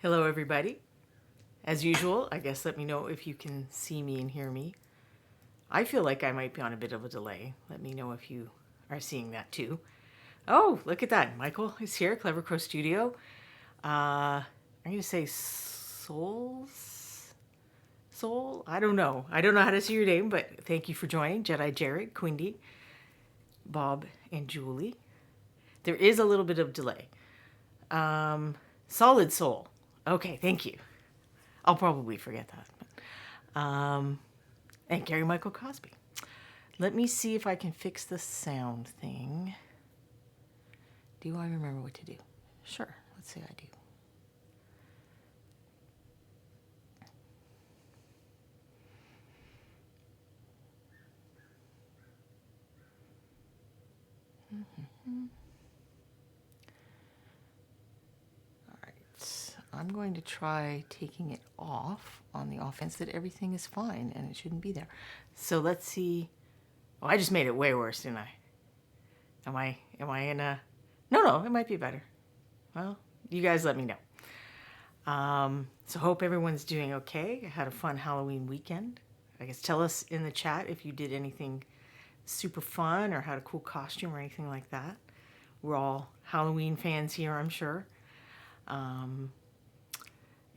Hello, everybody. As usual, I guess let me know if you can see me and hear me. I feel like I might be on a bit of a delay. Let me know if you are seeing that too. Oh, look at that. Michael is here, Clever Crow Studio. I'm going to say Soul? I don't know. I don't know how to say your name, but thank you for joining. Jedi Jared, Quindy, Bob, and Julie. There is a little bit of delay. Solid Soul. Okay, thank you. I'll probably forget that. And Gary Michael Cosby. Let me see if I can fix the sound thing. Do I remember what to do? Sure, let's say I do. All right, I'm going to try taking it off on the offense that everything is fine and it shouldn't be there. So let's see. Oh, I just made it way worse, didn't I? Am I in a... No, it might be better. Well, you guys let me know. So hope everyone's doing okay. I had a fun Halloween weekend. I guess tell us in the chat if you did anything super fun or had a cool costume or anything like that. We're all Halloween fans here, I'm sure.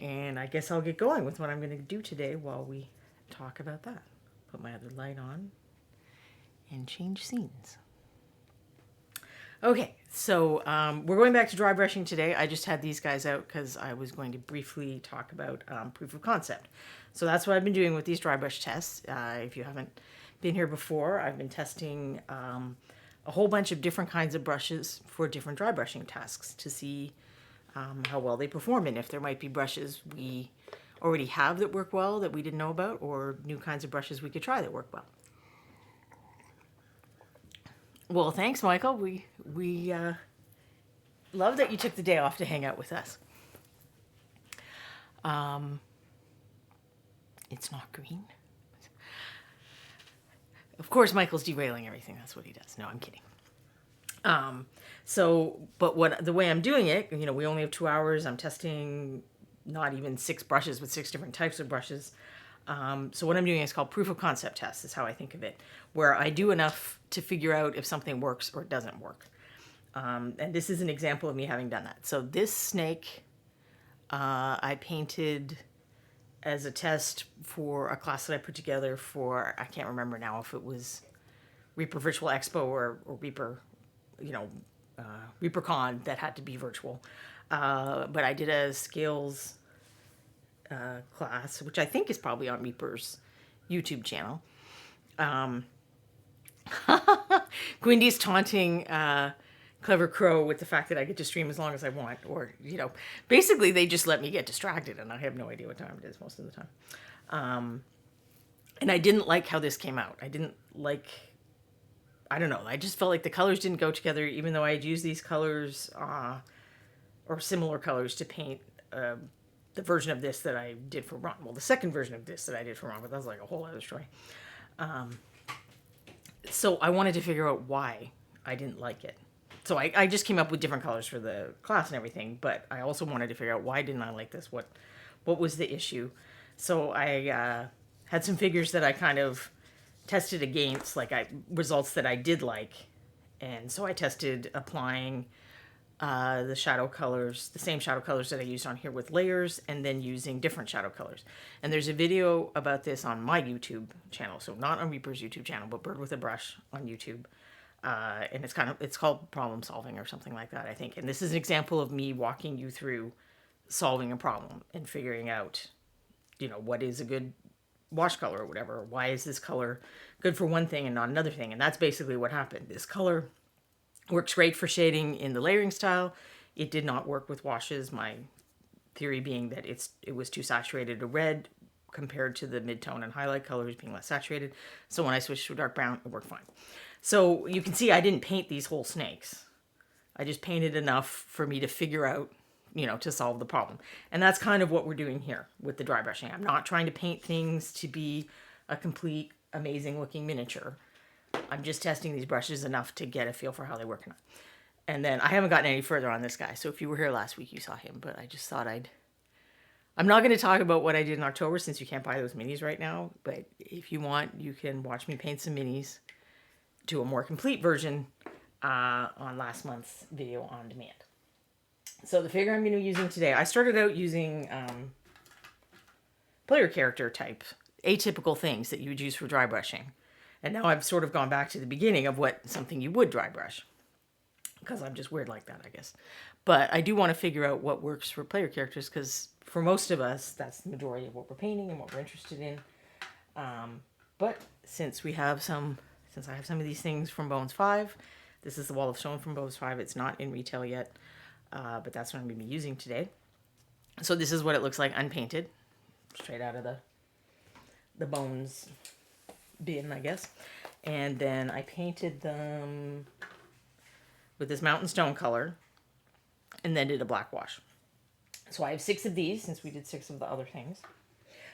And I guess I'll get going with what I'm going to do today while we talk about that. Put my other light on and change scenes. Okay, so we're going back to dry brushing today. I just had these guys out because I was going to briefly talk about proof of concept. So that's what I've been doing with these dry brush tests. If you haven't been here before, I've been testing a whole bunch of different kinds of brushes for different dry brushing tasks to see how well they perform and if there might be brushes we already have that work well that we didn't know about, or new kinds of brushes we could try that work well. Well, thanks, Michael. We love that you took the day off to hang out with us. It's not green. Of course, Michael's derailing everything. That's what he does. No, I'm kidding. But the way I'm doing it, we only have 2 hours. I'm testing not even 6 brushes with 6 different types of brushes. So what I'm doing is called proof of concept tests, is how I think of it, where I do enough to figure out if something works or doesn't work. And this is an example of me having done that. So this snake, I painted as a test for a class that I put together for, I can't remember now if it was Reaper Virtual Expo or Reaper, ReaperCon that had to be virtual. But I did a scales class, which I think is probably on Reaper's YouTube channel. Quindy's taunting Clever Crow with the fact that I get to stream as long as I want, or basically they just let me get distracted, and I have no idea what time it is most of the time. And I didn't like how this came out. I don't know. I just felt like the colors didn't go together, even though I had used these colors or similar colors to paint the version of this that I did for Ron. Well, the second version of this that I did for Ron, but that was like a whole other story. So I wanted to figure out why I didn't like it. So I just came up with different colors for the class and everything, but I also wanted to figure out why didn't I like this? What was the issue? So I had some figures that I kind of tested against, results that I did like. And so I tested applying the shadow colors, the same shadow colors that I used on here with layers, and then using different shadow colors. And there's a video about this on my YouTube channel, so not on Reaper's YouTube channel, but Bird with a Brush on YouTube. And it's called problem solving or something like that, I think. And this is an example of me walking you through solving a problem and figuring out, what is a good wash color or whatever. Why is this color good for one thing and not another thing? And that's basically what happened. This color works great for shading in the layering style. It did not work with washes. My theory being that it was too saturated a red compared to the mid-tone and highlight colors being less saturated. So when I switched to a dark brown, it worked fine. So you can see I didn't paint these whole snakes. I just painted enough for me to figure out, to solve the problem. And that's kind of what we're doing here with the dry brushing. I'm not trying to paint things to be a complete, amazing looking miniature. I'm just testing these brushes enough to get a feel for how they work or not. And then I haven't gotten any further on this guy. So if you were here last week, you saw him, but I just thought I'd I'm not going to talk about what I did in October since you can't buy those minis right now, but if you want, you can watch me paint some minis to a more complete version on last month's video on demand. So the figure I'm going to be using today, I started out using player character type, atypical things that you would use for dry brushing. And now I've sort of gone back to the beginning of what something you would dry brush. Because I'm just weird like that, I guess. But I do want to figure out what works for player characters, because for most of us, that's the majority of what we're painting and what we're interested in. But since I have some of these things from Bones 5, this is the Wall of Stone from Bones 5. It's not in retail yet, but that's what I'm going to be using today. So this is what it looks like unpainted, straight out of the Bones bin, I guess. And then I painted them with this mountain stone color and then did a black wash. So I have 6 of these since we did 6 of the other things.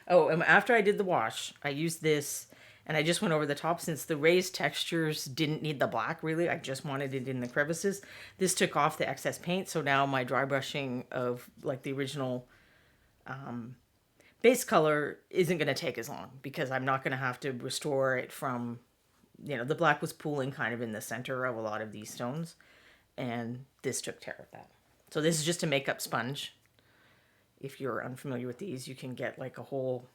Oh, and after I did the wash, I used this and I just went over the top since the raised textures didn't need the black really. I just wanted it in the crevices. This took off the excess paint, so now my dry brushing of like the original base color isn't going to take as long because I'm not going to have to restore it from, the black was pooling kind of in the center of a lot of these stones, and this took care of that. So this is just a makeup sponge. If you're unfamiliar with these, you can get like a whole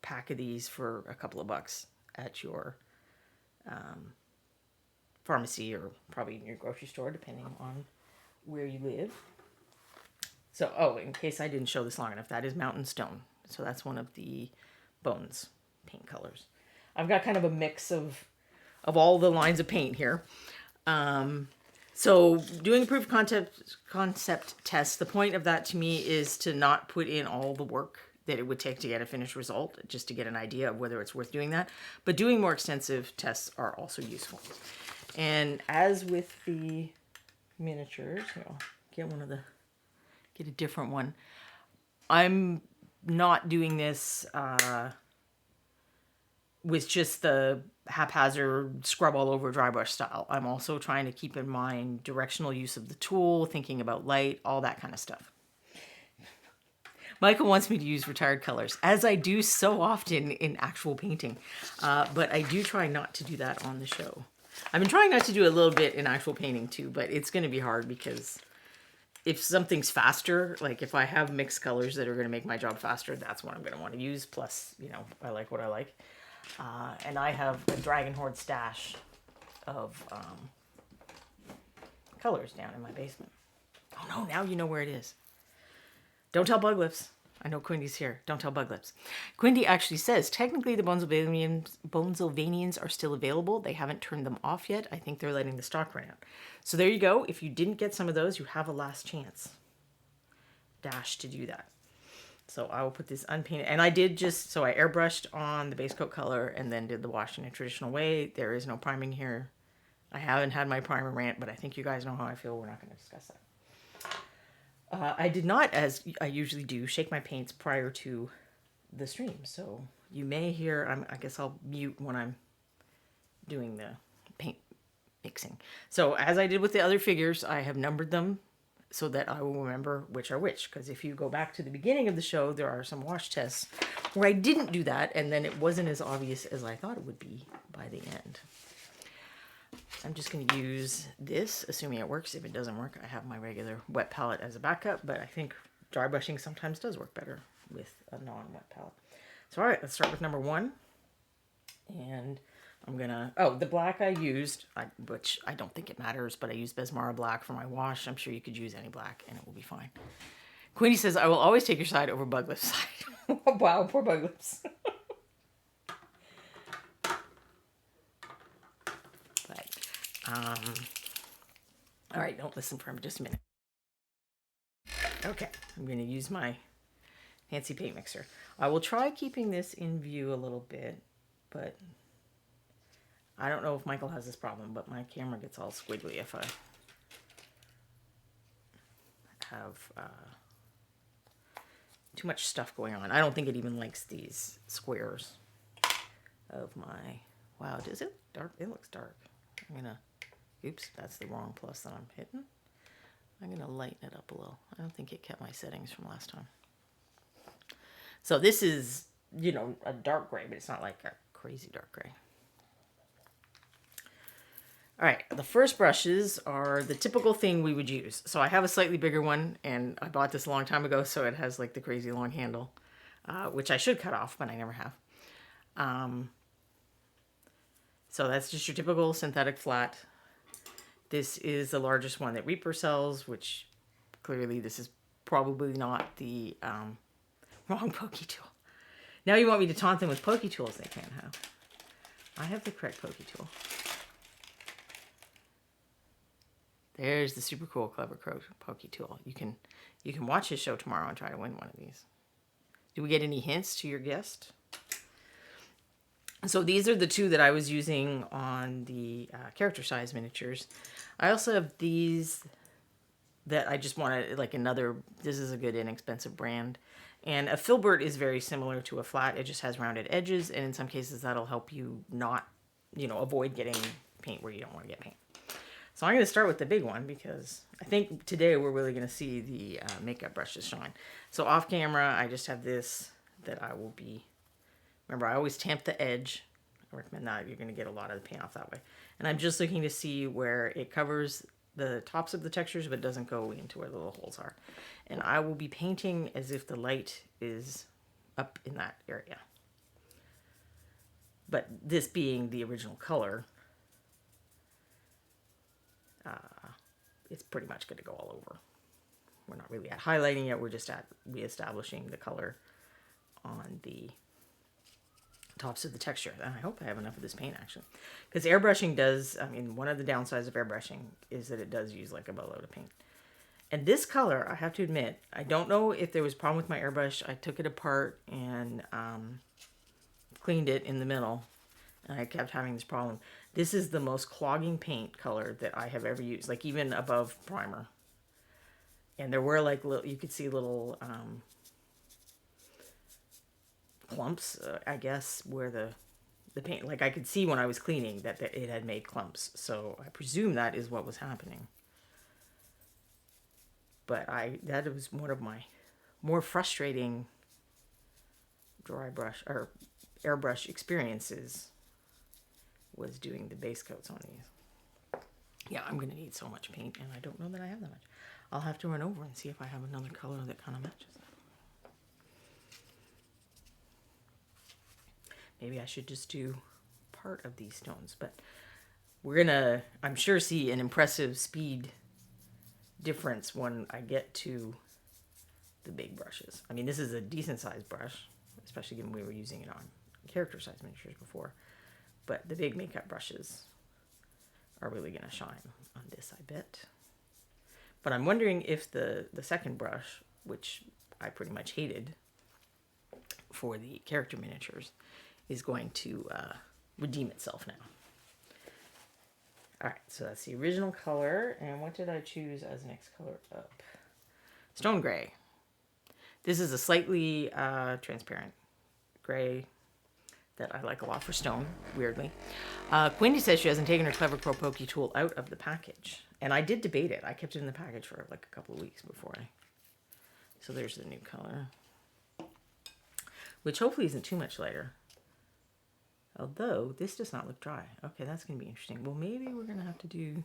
pack of these for a couple of bucks at your pharmacy or probably in your grocery store, depending on where you live. So, in case I didn't show this long enough, that is Mountain Stone. So that's one of the Bones paint colors. I've got kind of a mix of all the lines of paint here. So doing a proof of concept test, the point of that to me is to not put in all the work that it would take to get a finished result, just to get an idea of whether it's worth doing that. But doing more extensive tests are also useful. And as with the miniatures, I'll get a different one. I'm not doing this with just the haphazard scrub all over dry brush style. I'm also trying to keep in mind directional use of the tool, thinking about light, all that kind of stuff. Michael wants me to use retired colors, as I do so often in actual painting. But I do try not to do that on the show. I've been trying not to do a little bit in actual painting too, but it's going to be hard because if something's faster, like if I have mixed colors that are going to make my job faster, that's what I'm going to want to use. Plus, I like what I like. And I have a Dragon Horde stash of colors down in my basement. Oh no, now you know where it is. Don't tell Bug Lips. I know Quindy's here. Don't tell Bug Lips. Quindy actually says, technically the Bonesylvanians are still available. They haven't turned them off yet. I think they're letting the stock run out. So there you go. If you didn't get some of those, you have a last chance dash to do that. So I will put this unpainted, and I did so I airbrushed on the base coat color and then did the wash in a traditional way. There is no priming here. I haven't had my primer rant, but I think you guys know how I feel. We're not going to discuss that. I did not, as I usually do, shake my paints prior to the stream. So you may hear, I guess I'll mute when I'm doing the paint mixing. So as I did with the other figures, I have numbered them so that I will remember which are which. Because if you go back to the beginning of the show, there are some wash tests where I didn't do that, and then it wasn't as obvious as I thought it would be by the end. I'm just going to use this, assuming it works. If it doesn't work, I have my regular wet palette as a backup, but I think dry brushing sometimes does work better with a non-wet palette. So all right, let's start with number 1. And I'm going to, the black I used, which I don't think it matters, but I used Besmara black for my wash. I'm sure you could use any black and it will be fine. Quinny says, I will always take your side over Bug Lips' side. Wow, poor Bug Lips. All right, don't listen for him just a minute. Okay, I'm going to use my fancy paint mixer. I will try keeping this in view a little bit, but I don't know if Michael has this problem, but my camera gets all squiggly if I have too much stuff going on. I don't think it even likes these squares of my, wow, does it dark? It looks dark. I'm going to, oops, that's the wrong plus that I'm hitting. I'm going to lighten it up a little. I don't think it kept my settings from last time. So this is, you know, a dark gray, but it's not like a crazy dark gray. All right, the first brushes are the typical thing we would use. So I have a slightly bigger one, and I bought this a long time ago, so it has like the crazy long handle, which I should cut off, but I never have. So that's just your typical synthetic flat. This is the largest one that Reaper sells, which clearly this is probably not the wrong Pokey tool. Now you want me to taunt them with Pokey tools they can't have. I have the correct Pokey tool. There's the super cool Clever Crow Pokey tool. You can watch his show tomorrow and try to win one of these. Do we get any hints to your guest? So these are the two that I was using on the character size miniatures. I also have these that I just wanted, like another, this is a good inexpensive brand. And a filbert is very similar to a flat. It just has rounded edges, and in some cases that'll help you not, you know, avoid getting paint where you don't want to get paint. So I'm going to start with the big one because I think today we're really going to see the makeup brushes shine. So off camera, I just have this that I will be, remember I always tamp the edge. I recommend that. You're going to get a lot of the paint off that way. And I'm just looking to see where it covers the tops of the textures, but it doesn't go into where the little holes are. And I will be painting as if the light is up in that area. But this being the original color, it's pretty much going to go all over. We're not really at highlighting yet. We're just at reestablishing the color on the tops of the texture. And I hope I have enough of this paint actually. Because airbrushing does, I mean, one of the downsides of airbrushing is that it does use like a boatload of paint. And this color, I have to admit, I don't know if there was a problem with my airbrush. I took it apart and cleaned it in the middle. And I kept having this problem. This is the most clogging paint color that I have ever used, like even above primer. And there were like, you could see little clumps, I guess, where the paint, like I could see when I was cleaning that it had made clumps. So I presume that is what was happening. But that was one of my more frustrating dry brush or airbrush experiences, was doing the base coats on these. Yeah, I'm going to need so much paint, and I don't know that I have that much. I'll have to run over and see if I have another color that kind of matches that. Maybe I should just do part of these stones, but we're going to, I'm sure, see an impressive speed difference when I get to the big brushes. I mean, this is a decent sized brush, especially given we were using it on character size miniatures before. But the big makeup brushes are really going to shine on this, I bet. But I'm wondering if the second brush, which I pretty much hated for the character miniatures, is going to redeem itself now. All right, so that's the original color. And what did I choose as next color up? Stone gray. This is a slightly transparent gray that I like a lot for stone, weirdly. Quindy says she hasn't taken her Clever Crow Pokey tool out of the package. And I did debate it. I kept it in the package for like a couple of weeks before So there's the new color. Which hopefully isn't too much lighter. Although, this does not look dry. Okay, that's going to be interesting. Well, maybe we're going to have to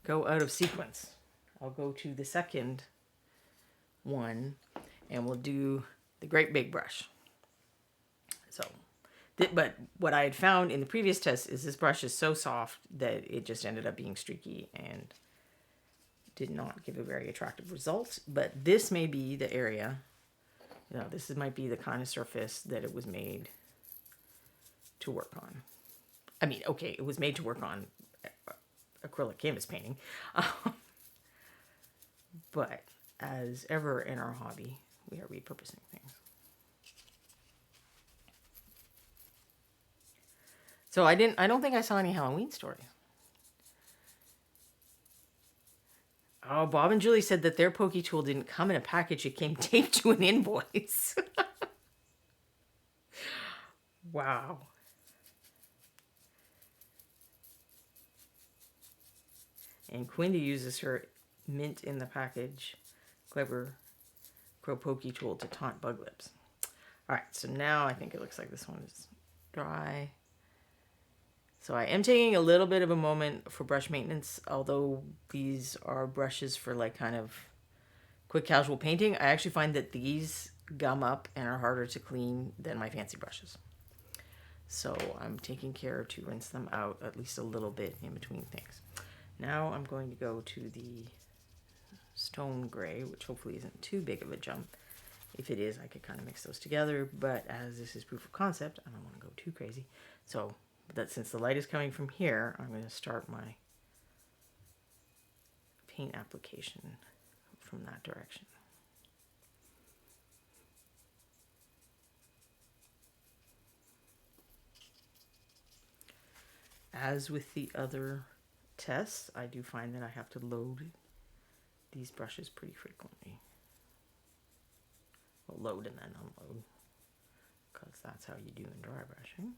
go out of sequence. I'll go to the second one, and we'll do the great big brush. So, but what I had found in the previous test is this brush is so soft that it just ended up being streaky and did not give a very attractive result. But this may be the area, you know, this might be the kind of surface that it was made to work on. I mean, okay, it was made to work on acrylic canvas painting. But as ever in our hobby, we are repurposing things. So I don't think I saw any Halloween stories. Oh, Bob and Julie said that their Pokey tool didn't come in a package. It came taped to an invoice. Wow. And Quindy uses her mint in the package Clever Crow Pokey tool to taunt bug lips. All right, so now I think it looks like this one is dry. So I am taking a little bit of a moment for brush maintenance, although these are brushes for like kind of quick casual painting. I actually find that these gum up and are harder to clean than my fancy brushes. So I'm taking care to rinse them out at least a little bit in between things. Now I'm going to go to the stone gray, which hopefully isn't too big of a jump. If it is, I could kind of mix those together, but as this is proof of concept, I don't want to go too crazy. So that since the light is coming from here, I'm going to start my paint application from that direction. As with the other tests, I do find that I have to load these brushes pretty frequently. Well, load and then unload, because that's how you do in dry brushing.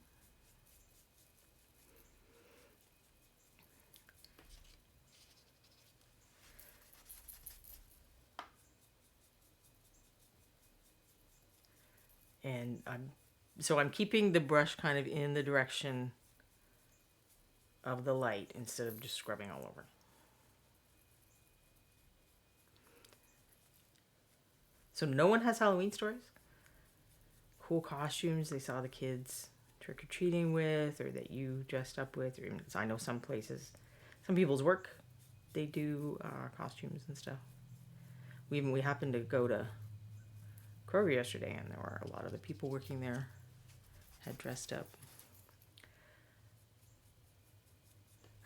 And I'm keeping the brush kind of in the direction of the light instead of just scrubbing all over. So no one has Halloween stories? Cool costumes they saw the kids trick-or-treating with, or that you dressed up with, or even, I know some places, some people's work, they do costumes and stuff. We happened to go to Kroger yesterday, and there were a lot of the people working there had dressed up.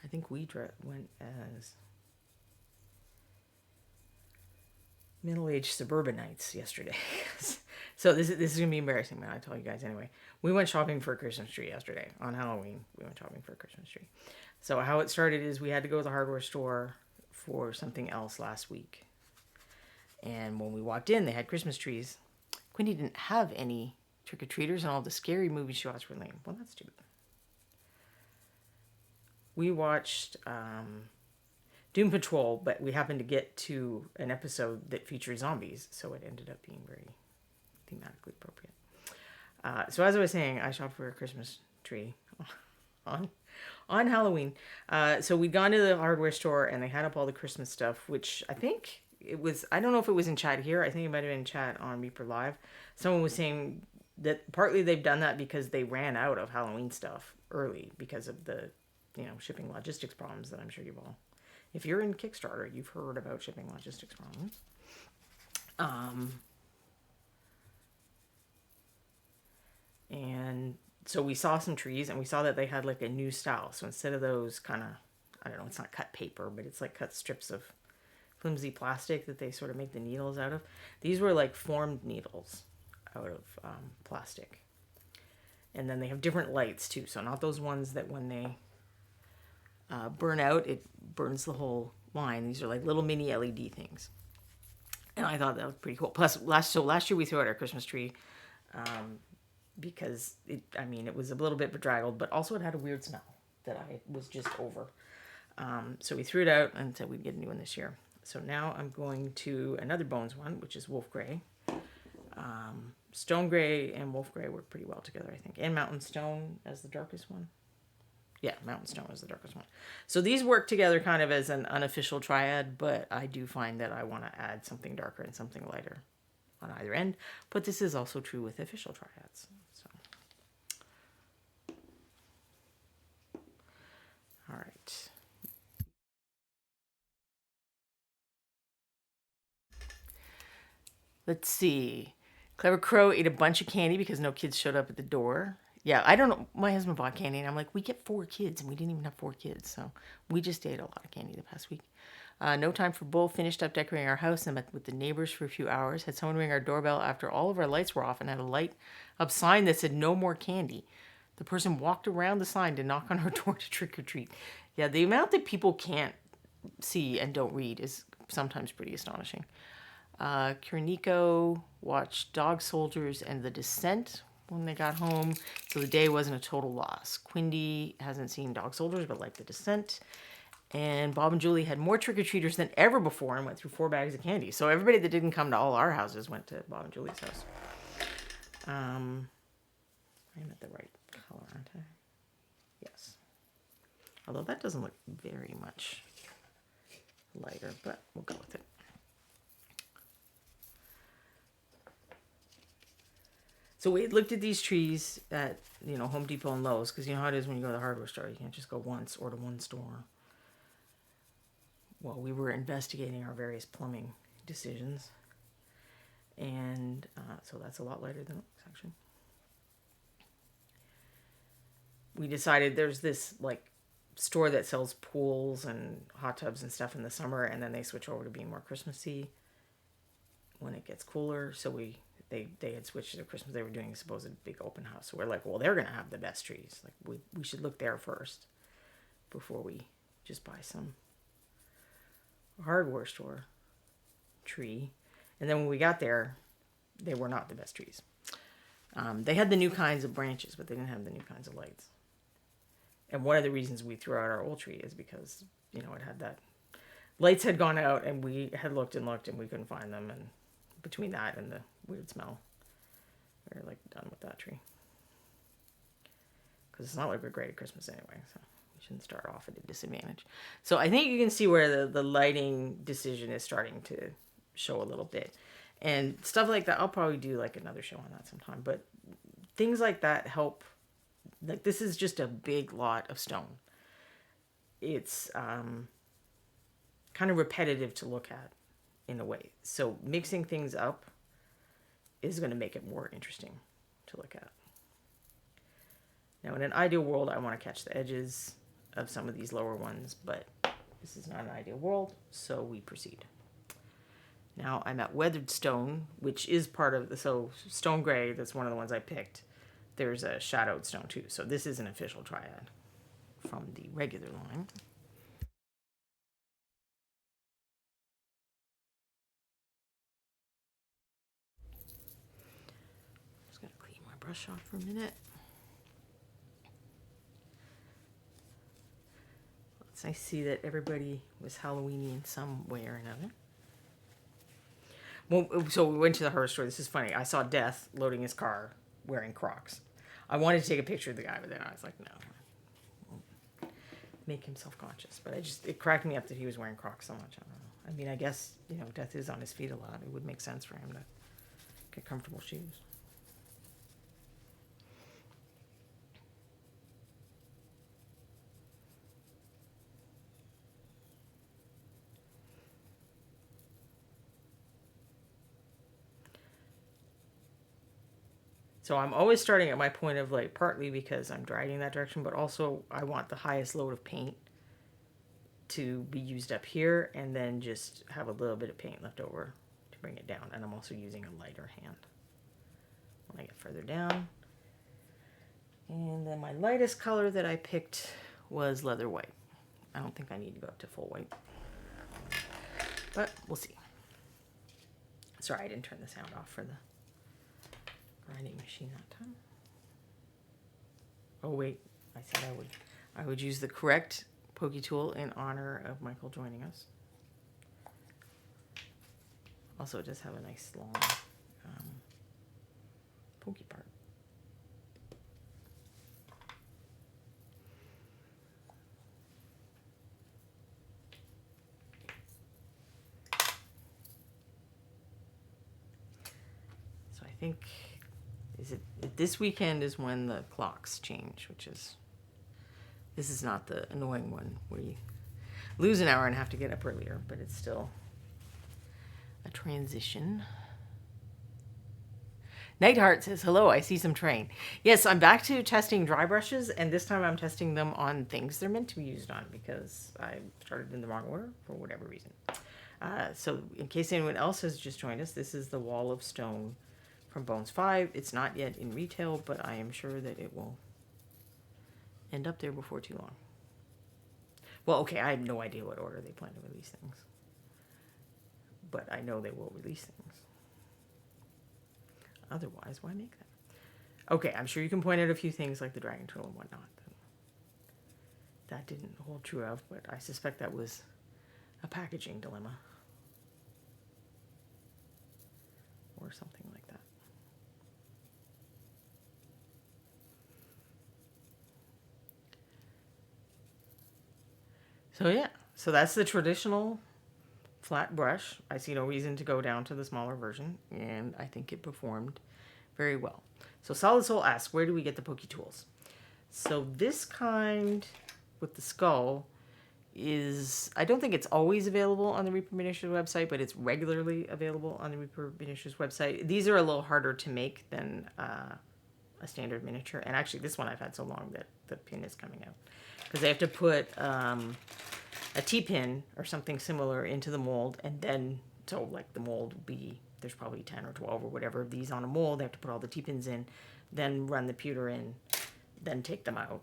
I think we went as middle-aged suburbanites yesterday. So this is gonna be embarrassing, man. I tell you guys anyway. We went shopping for a Christmas tree yesterday on Halloween. We went shopping for a Christmas tree. So how it started is we had to go to the hardware store for something else last week, and when we walked in, they had Christmas trees. Quinny didn't have any trick-or-treaters, and all the scary movies she watched were lame. Well, that's stupid. We watched Doom Patrol, but we happened to get to an episode that featured zombies, so it ended up being very thematically appropriate. So as I was saying, I shopped for a Christmas tree on Halloween. So we'd gone to the hardware store, and they had up all the Christmas stuff, which I think it was, I don't know if it was in chat here. I think it might have been in chat on Reaper Live. Someone was saying that partly they've done that because they ran out of Halloween stuff early because of the, shipping logistics problems that I'm sure you've all, if you're in Kickstarter, you've heard about shipping logistics problems. And so we saw some trees, and we saw that they had like a new style. So instead of those kind of, I don't know, it's not cut paper, but it's like cut strips of flimsy plastic that they sort of make the needles out of. These were like formed needles out of plastic. And then they have different lights too. So not those ones that when they burn out, it burns the whole line. These are like little mini LED things. And I thought that was pretty cool. Plus, last year we threw out our Christmas tree because it was a little bit bedraggled, but also it had a weird smell that I was just over. So we threw it out and said we'd get a new one this year. So now I'm going to another Bones one, which is Wolf Gray. Stone Gray and Wolf Gray work pretty well together, I think. And Mountain Stone as the darkest one. Yeah, Mountain Stone is the darkest one. So these work together kind of as an unofficial triad, but I do find that I want to add something darker and something lighter on either end. But this is also true with official triads. So, all right. Let's see. Clever Crow ate a bunch of candy because no kids showed up at the door. Yeah, I don't know. My husband bought candy, and I'm like, we get 4 kids, and we didn't even have 4 kids. So we just ate a lot of candy the past week. No Time for Bull finished up decorating our house and met with the neighbors for a few hours. Had someone ring our doorbell after all of our lights were off and had a light up sign that said no more candy. The person walked around the sign to knock on our door to trick or treat. Yeah, the amount that people can't see and don't read is sometimes pretty astonishing. Kiriniko watched Dog Soldiers and The Descent when they got home, so the day wasn't a total loss. Quindy hasn't seen Dog Soldiers but liked The Descent. And Bob and Julie had more trick-or-treaters than ever before and went through 4 bags of candy. So everybody that didn't come to all our houses went to Bob and Julie's house. I'm at the right color, aren't I? Yes. Although that doesn't look very much lighter, but we'll go with it. So we looked at these trees at, Home Depot and Lowe's, because you know how it is when you go to the hardware store. You can't just go once or to one store. Well, we were investigating our various plumbing decisions. And so that's a lot lighter than it looks, actually. We decided there's this, store that sells pools and hot tubs and stuff in the summer, and then they switch over to being more Christmassy when it gets cooler. So they had switched to Christmas. They were doing a supposed big open house. So we're like, well, they're going to have the best trees. We should look there first before we just buy some hardware store tree. And then when we got there, they were not the best trees. They had the new kinds of branches, but they didn't have the new kinds of lights. And one of the reasons we threw out our old tree is because, it had that... Lights had gone out, and we had looked, and we couldn't find them. And between that and the weird smell, we were, done with that tree. Because it's not like we're great at Christmas anyway, so we shouldn't start off at a disadvantage. So I think you can see where the lighting decision is starting to show a little bit. And stuff like that, I'll probably do, another show on that sometime. But things like that help... this is just a big lot of stone. It's kind of repetitive to look at in a way. So mixing things up is going to make it more interesting to look at. Now, in an ideal world, I want to catch the edges of some of these lower ones, but this is not an ideal world, so we proceed. Now, I'm at weathered stone, which is part of so stone gray, that's one of the ones I picked. There's a shadowed stone too. So this is an official triad from the regular line. Just gotta clean my brush off for a minute. It's nice to see that everybody was Halloweeny in some way or another. Well, so we went to the hardware store. This is funny. I saw Death loading his car wearing Crocs. I wanted to take a picture of the guy, but then I was like, no. Make him self-conscious. But it cracked me up that he was wearing Crocs so much. I don't know. I mean, I guess, Death is on his feet a lot. It would make sense for him to get comfortable shoes. So I'm always starting at my point of partly because I'm dragging that direction, but also I want the highest load of paint to be used up here and then just have a little bit of paint left over to bring it down. And I'm also using a lighter hand when I get further down. And then my lightest color that I picked was leather white. I don't think I need to go up to full white, but we'll see. Sorry, I didn't turn the sound off for the grinding machine that time. Oh wait, I said I would use the correct Pokey tool in honor of Michael joining us. Also, it does have a nice long Pokey part. So I think this weekend is when the clocks change, this is not the annoying one where you lose an hour and have to get up earlier, but it's still a transition. Nightheart says, hello, I see some train. Yes, I'm back to testing dry brushes, and this time I'm testing them on things they're meant to be used on because I started in the wrong order for whatever reason. So in case anyone else has just joined us, this is the Wall of Stone from Bones 5. It's not yet in retail, but I am sure that it will end up there before too long. Well, okay, I have no idea what order they plan to release things, but I know they will release things. Otherwise, why make them? Okay, I'm sure you can point out a few things like the dragon tool and whatnot that didn't hold true of, but I suspect that was a packaging dilemma or something like that. So yeah, so that's the traditional flat brush. I see no reason to go down to the smaller version, and I think it performed very well. So Solid Soul asks, where do we get the Pokey tools? So this kind with the skull is, I don't think it's always available on the Reaper Miniatures website, but it's regularly available on the Reaper Miniatures website. These are a little harder to make than a standard miniature. And actually this one I've had so long that the pin is coming out. Because they have to put a T-pin or something similar into the mold, and then, so like the mold will be, there's probably 10 or 12 or whatever of these on a mold. They have to put all the T-pins in, then run the pewter in, then take them out.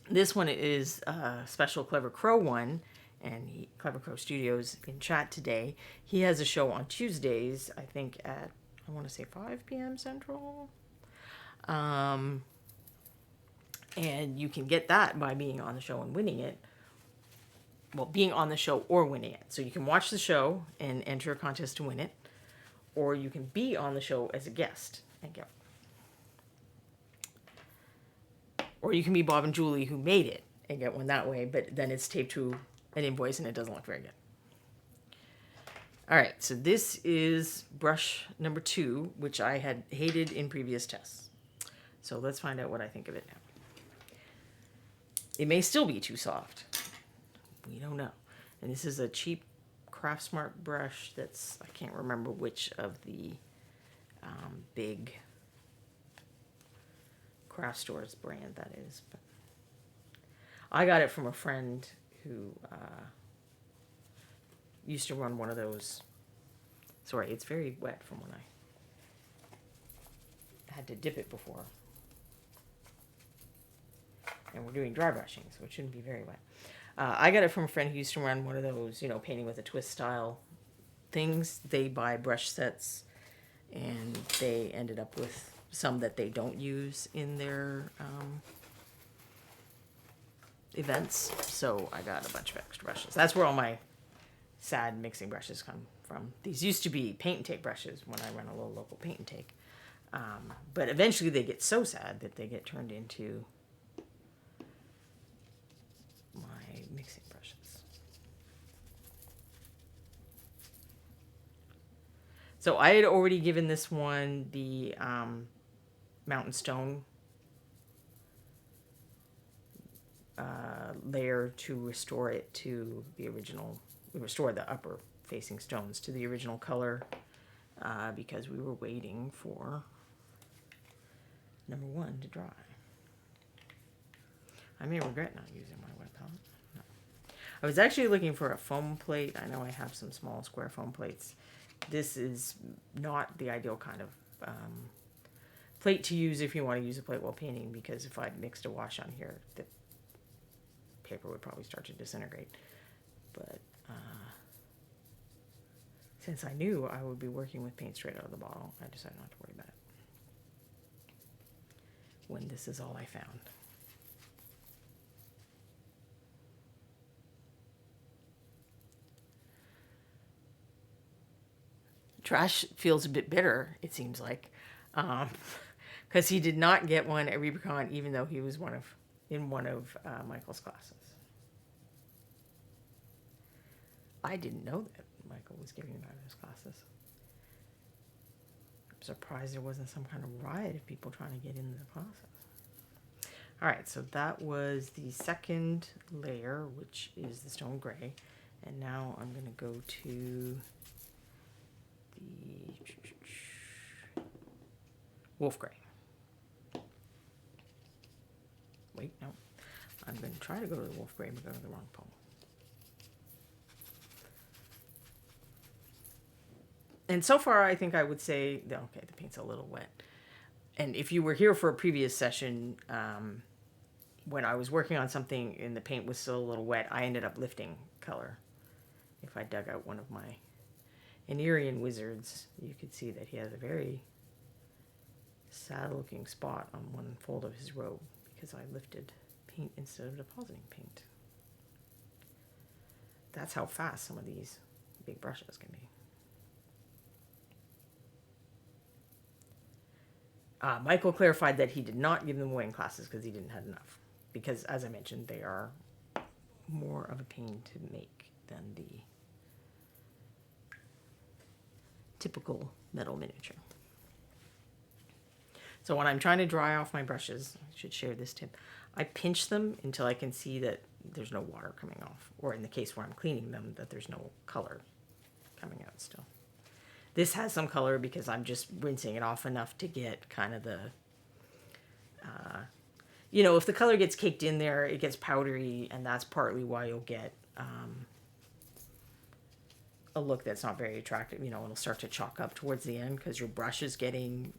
This one is a special Clever Crow one, and Clever Crow Studios in chat today. He has a show on Tuesdays, I think at, I want to say 5 p.m. Central. And you can get that by being on the show and winning it. Well, being on the show or winning it. So you can watch the show and enter a contest to win it, or you can be on the show as a guest and get. Or you can be Bob and Julie who made it and get one that way, but then it's taped to an invoice and it doesn't look very good. All right, so this is brush number 2, which I had hated in previous tests. So let's find out what I think of it now. It may still be too soft. We don't know. And this is a cheap Craft Smart brush that's, I can't remember which of the big craft stores brand that is. But I got it from a friend who used to run one of those. Sorry, it's very wet from when I had to dip it before. And we're doing dry brushing, so it shouldn't be very wet. I got it from a friend who used to run one of those, you know, painting with a twist style things. They buy brush sets, and they ended up with some that they don't use in their events. So I got a bunch of extra brushes. That's where all my sad mixing brushes come from. These used to be paint and take brushes when I run a little local paint and take. But eventually they get so sad that they get turned into my mixing brushes. So I had already given this one the Mountain Stone layer to restore it to the original, restore the upper facing stones to the original color, because we were waiting for number 1 to dry. I may regret not using my wet palette. No. I was actually looking for a foam plate. I know I have some small square foam plates. This is not the ideal kind of plate to use if you want to use a plate while painting, because if I mixed a wash on here, the paper would probably start to disintegrate. But since I knew I would be working with paint straight out of the bottle, I decided not to worry about it when this is all I found. Trash feels a bit bitter, it seems like, because he did not get one at ReaperCon, even though he was in one of Michael's classes. I didn't know that Michael was giving one of his classes. I'm surprised there wasn't some kind of riot of people trying to get into the classes. All right, so that was the second layer, which is the stone gray, and now I'm going to go to the wolf gray. Wait, no. I'm going to try to go to the wolf gray, but go to the wrong pole. And so far, I think I would say, okay, the paint's a little wet. And if you were here for a previous session, when I was working on something and the paint was still a little wet, I ended up lifting color. If I dug out one of my Anirian wizards, you could see that he has a very sad-looking spot on one fold of his robe because I lifted paint instead of depositing paint. That's how fast some of these big brushes can be. Michael clarified that he did not give them away in classes because he didn't have enough. Because, as I mentioned, they are more of a pain to make than the typical metal miniature. So when I'm trying to dry off my brushes, I should share this tip, I pinch them until I can see that there's no water coming off, or in the case where I'm cleaning them, that there's no color coming out still. This has some color because I'm just rinsing it off enough to get kind of the, if the color gets caked in there, it gets powdery, and that's partly why you'll get a look that's not very attractive. It'll start to chalk up towards the end because your brush is getting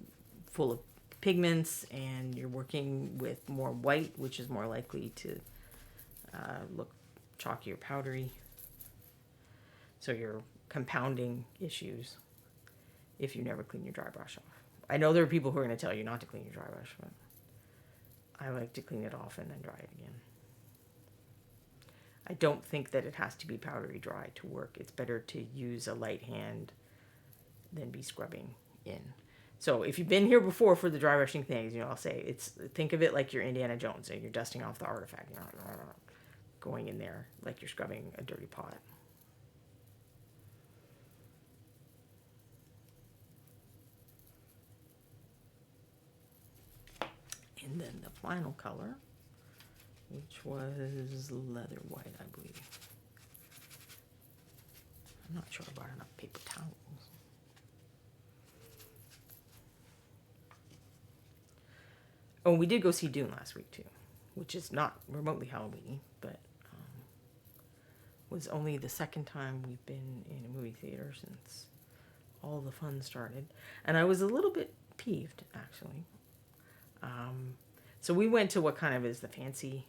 full of pigments and you're working with more white, which is more likely to look chalky or powdery. So you're compounding issues if you never clean your dry brush off. I know there are people who are going to tell you not to clean your dry brush, but I like to clean it off and then dry it again. I don't think that it has to be powdery dry to work. It's better to use a light hand than be scrubbing in. So if you've been here before for the dry brushing things, I'll say think of it like you're Indiana Jones and you're dusting off the artifact. Going in there like you're scrubbing a dirty pot. And then the final color, which was leather white, I believe. I'm not sure I brought enough paper towels. Oh, we did go see Dune last week too, which is not remotely Halloween, but was only the second time we've been in a movie theater since all the fun started. And I was a little bit peeved, actually. So we went to what kind of is the fancy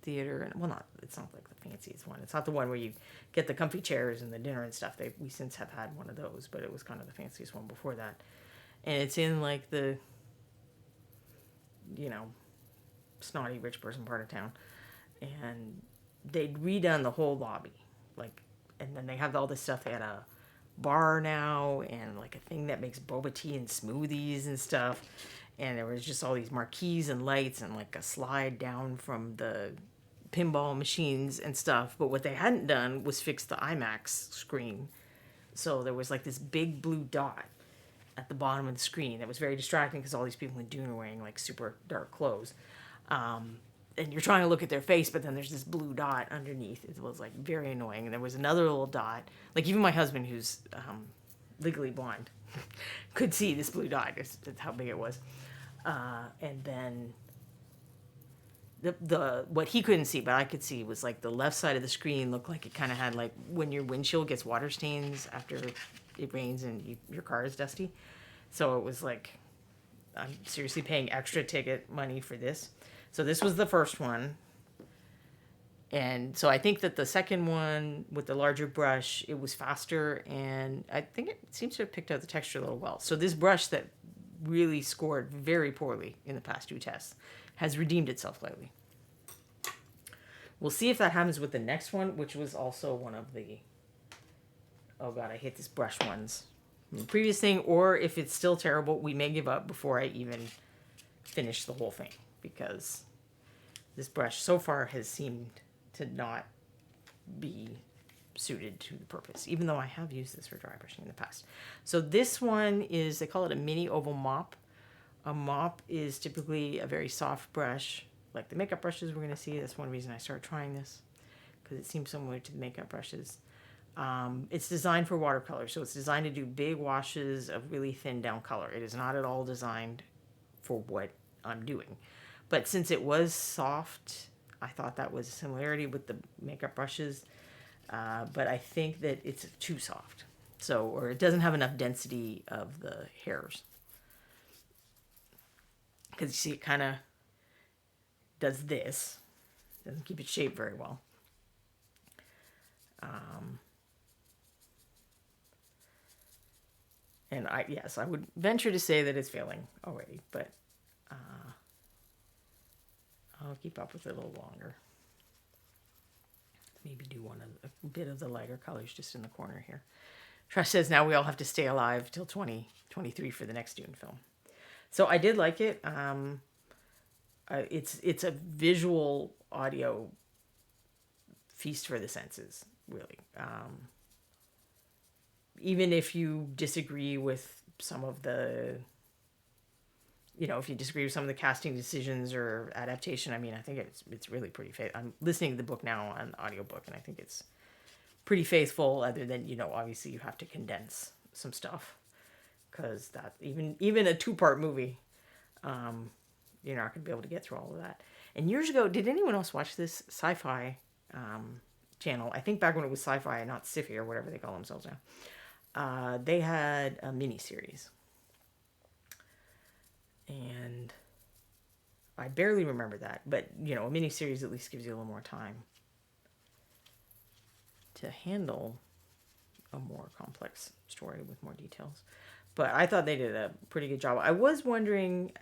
theater, and it's not like the fanciest one. It's not the one where you get the comfy chairs and the dinner and stuff. We since have had one of those, but it was kind of the fanciest one before that. And it's in like the, snotty rich person part of town. And they'd redone the whole lobby, and then they have all this stuff. They had a bar now and like a thing that makes boba tea and smoothies and stuff. And there was just all these marquees and lights and like a slide down from the pinball machines and stuff. But what they hadn't done was fix the IMAX screen. So there was like this big blue dot at the bottom of the screen that was very distracting because all these people in Dune are wearing like super dark clothes. And you're trying to look at their face, but then there's this blue dot underneath. It was like very annoying. And there was another little dot. Like even my husband, who's legally blind, could see this blue dot. That's how big it was. And then the what he couldn't see, but I could see, was like the left side of the screen looked like it kind of had like when your windshield gets water stains after it rains and your car is dusty. So it was like, I'm seriously paying extra ticket money for this. So this was the first one. And so I think that the second one with the larger brush, it was faster, and I think it seems to have picked out the texture a little well. So this brush that really scored very poorly in the past two tests has redeemed itself lately. We'll see if that happens with the next one, which was also one of the, oh god, I hate this brush ones from the previous thing, or if it's still terrible, we may give up before I even finish the whole thing, because this brush so far has seemed to not be suited to the purpose, even though I have used this for dry brushing in the past. So this one is, they call it a mini oval mop. A mop is typically a very soft brush, like the makeup brushes we're going to see. That's one reason I started trying this, because it seems similar to the makeup brushes. It's designed for watercolor, so it's designed to do big washes of really thin down color. It is not at all designed for what I'm doing. But since it was soft, I thought that was a similarity with the makeup brushes. But I think that it's too soft. So, or it doesn't have enough density of the hairs. Because you see, it kind of does this. Doesn't keep its shape very well. And I would venture to say that it's failing already, but I'll keep up with it a little longer. Maybe do a bit of the lighter colors just in the corner here. Trish says now we all have to stay alive till 2023 for the next Dune film. So I did like it. It's a visual audio feast for the senses, really. Even if you disagree with some of the, if you disagree with some of the casting decisions or adaptation, I mean, I think it's really pretty faithful. I'm listening to the book now on audiobook, and I think it's pretty faithful, other than, obviously you have to condense some stuff, because that, even a 2-part movie, you're not going to be able to get through all of that. And years ago, did anyone else watch this sci-fi channel? I think back when it was sci-fi, not sci-fi or whatever they call themselves now. They had a mini-series. And I barely remember that. But, a mini-series at least gives you a little more time to handle a more complex story with more details. But I thought they did a pretty good job. I was wondering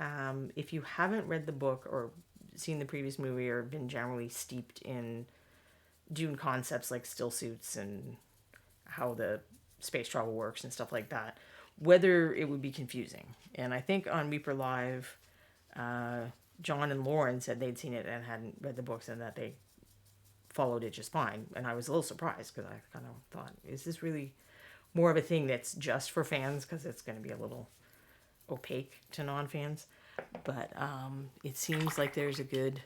if you haven't read the book or seen the previous movie or been generally steeped in Dune concepts like still suits and how the space travel works and stuff like that, whether it would be confusing. And I think on Reaper Live, John and Lauren said they'd seen it and hadn't read the books, and that they followed it just fine. And I was a little surprised, because I kind of thought, is this really more of a thing that's just for fans, because it's going to be a little opaque to non-fans? But it seems like there's a good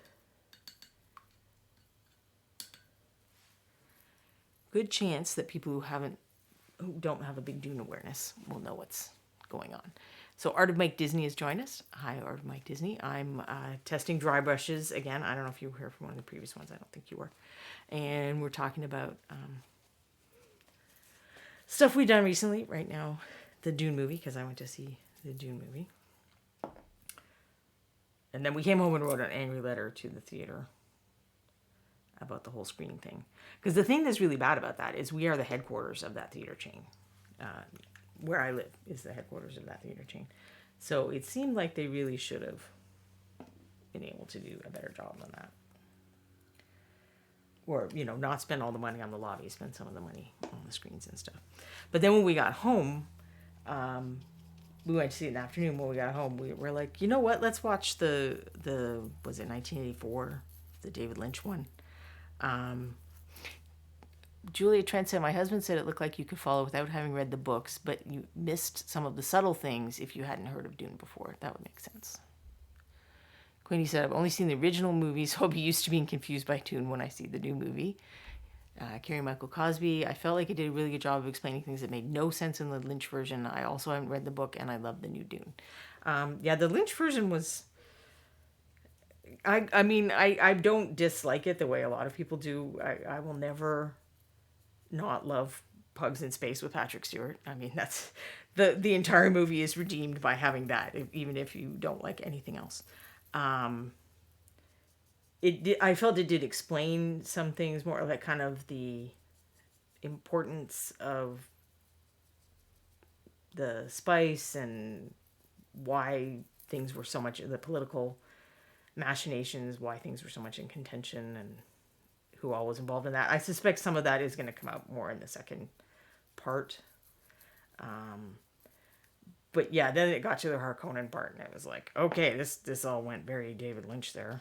chance that people who don't have a big Dune awareness will know what's going on. So Art of Mike Disney has joined us. Hi, Art of Mike Disney. I'm testing dry brushes again. I don't know if you were here from one of the previous ones. I don't think you were. And we're talking about stuff we've done recently. Right now, the Dune movie, because I went to see the Dune movie. And then we came home and wrote an angry letter to the theater about the whole screening thing. Because the thing that's really bad about that is we are the headquarters of that theater chain. Where I live is the headquarters of that theater chain. So it seemed like they really should have been able to do a better job than that. Or, not spend all the money on the lobby, spend some of the money on the screens and stuff. But then when we got home, we went to see it in the afternoon. When we got home, we were like, you know what? Let's watch the was it 1984, the David Lynch one. Julia Trent said, my husband said it looked like you could follow without having read the books, but you missed some of the subtle things if you hadn't heard of Dune before. That would make sense. Queenie said, I've only seen the original movie, so I'll be used to being confused by Dune when I see the new movie. Carrie Michael Cosby, I felt like it did a really good job of explaining things that made no sense in the Lynch version. I also haven't read the book, and I love the new Dune. The Lynch version was... I mean, I don't dislike it the way a lot of people do. I will never not love Pugs in Space with Patrick Stewart. I mean, that's... The entire movie is redeemed by having that, even if you don't like anything else. I felt it did explain some things more, like kind of the importance of the spice and why things were so much, the political machinations, why things were so much in contention, and who all was involved in that. I suspect some of that is going to come out more in the second part. But yeah, then it got to the Harkonnen part, and it was like, okay, this all went very David Lynch there.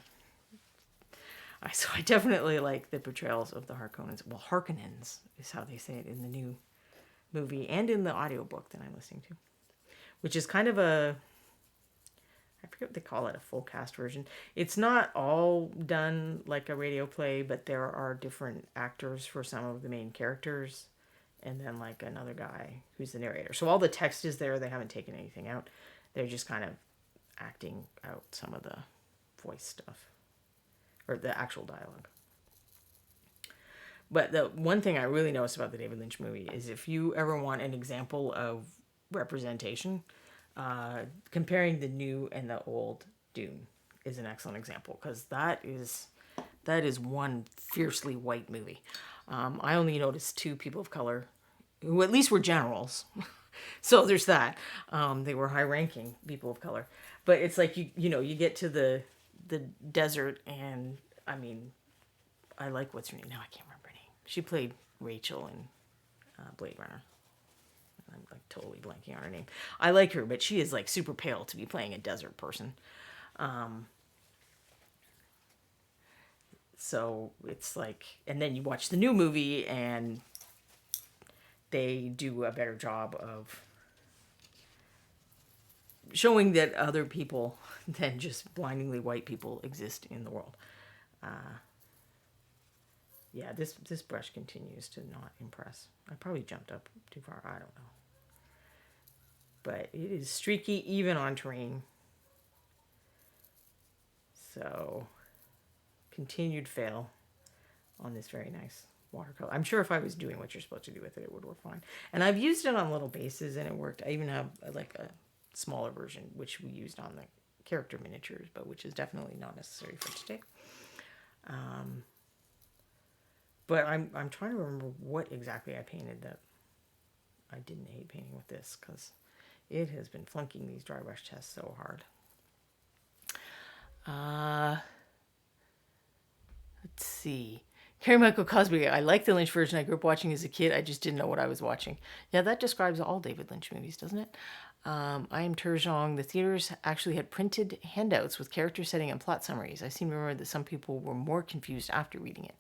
So I definitely like the portrayals of the Harkonnens. Well, Harkonnens is how they say it in the new movie and in the audiobook that I'm listening to, which is kind of a, I forget what they call it, a full cast version. It's not all done like a radio play, but there are different actors for some of the main characters, and then like another guy who's the narrator. So all the text is there. They haven't taken anything out. They're just kind of acting out some of the voice stuff, or the actual dialogue. But the one thing I really noticed about the David Lynch movie is, if you ever want an example of representation, comparing the new and the old Dune is an excellent example, because that is one fiercely white movie. I only noticed 2 people of color who at least were generals. So there's that. They were high-ranking people of color. But it's like, you get to the desert, and I mean, I like, what's her name? Now I can't remember her name. She played Rachel in Blade Runner. I'm like totally blanking on her name. I like her, but she is like super pale to be playing a desert person. So it's like, and then you watch the new movie and they do a better job of showing that other people than just blindingly white people exist in the world. Yeah, this brush continues to not impress. I probably jumped up too far. I don't know. But it is streaky even on terrain. So, continued fail on this very nice watercolor. I'm sure if I was doing what you're supposed to do with it, it would work fine. And I've used it on little bases and it worked. I even have like a smaller version, which we used on the character miniatures, but which is definitely not necessary for today. But I'm trying to remember what exactly I painted that I didn't hate painting with this, because it has been flunking these dry brush tests so hard. Let's see. Carrie Michael Cosby, I like the Lynch version. I grew up watching as a kid. I just didn't know what I was watching. Yeah, that describes all David Lynch movies, doesn't it? I am Turjong. The theaters actually had printed handouts with character setting and plot summaries. I seem to remember that some people were more confused after reading it.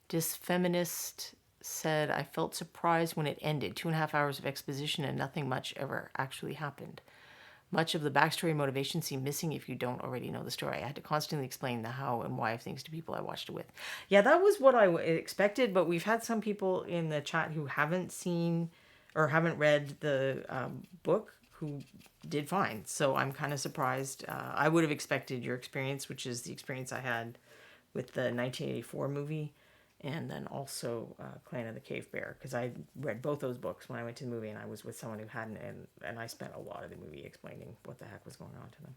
Disfeminist said, I felt surprised when it ended. 2.5 hours of exposition and nothing much ever actually happened. Much of the backstory and motivation seem missing if you don't already know the story. I had to constantly explain the how and why of things to people I watched it with. Yeah, that was what I expected, but we've had some people in the chat who haven't seen or haven't read the book who did fine. So I'm kind of surprised. I would have expected your experience, which is the experience I had with the 1984 movie. And then also Clan of the Cave Bear, because I read both those books when I went to the movie, and I was with someone who hadn't, and I spent a lot of the movie explaining what the heck was going on to them.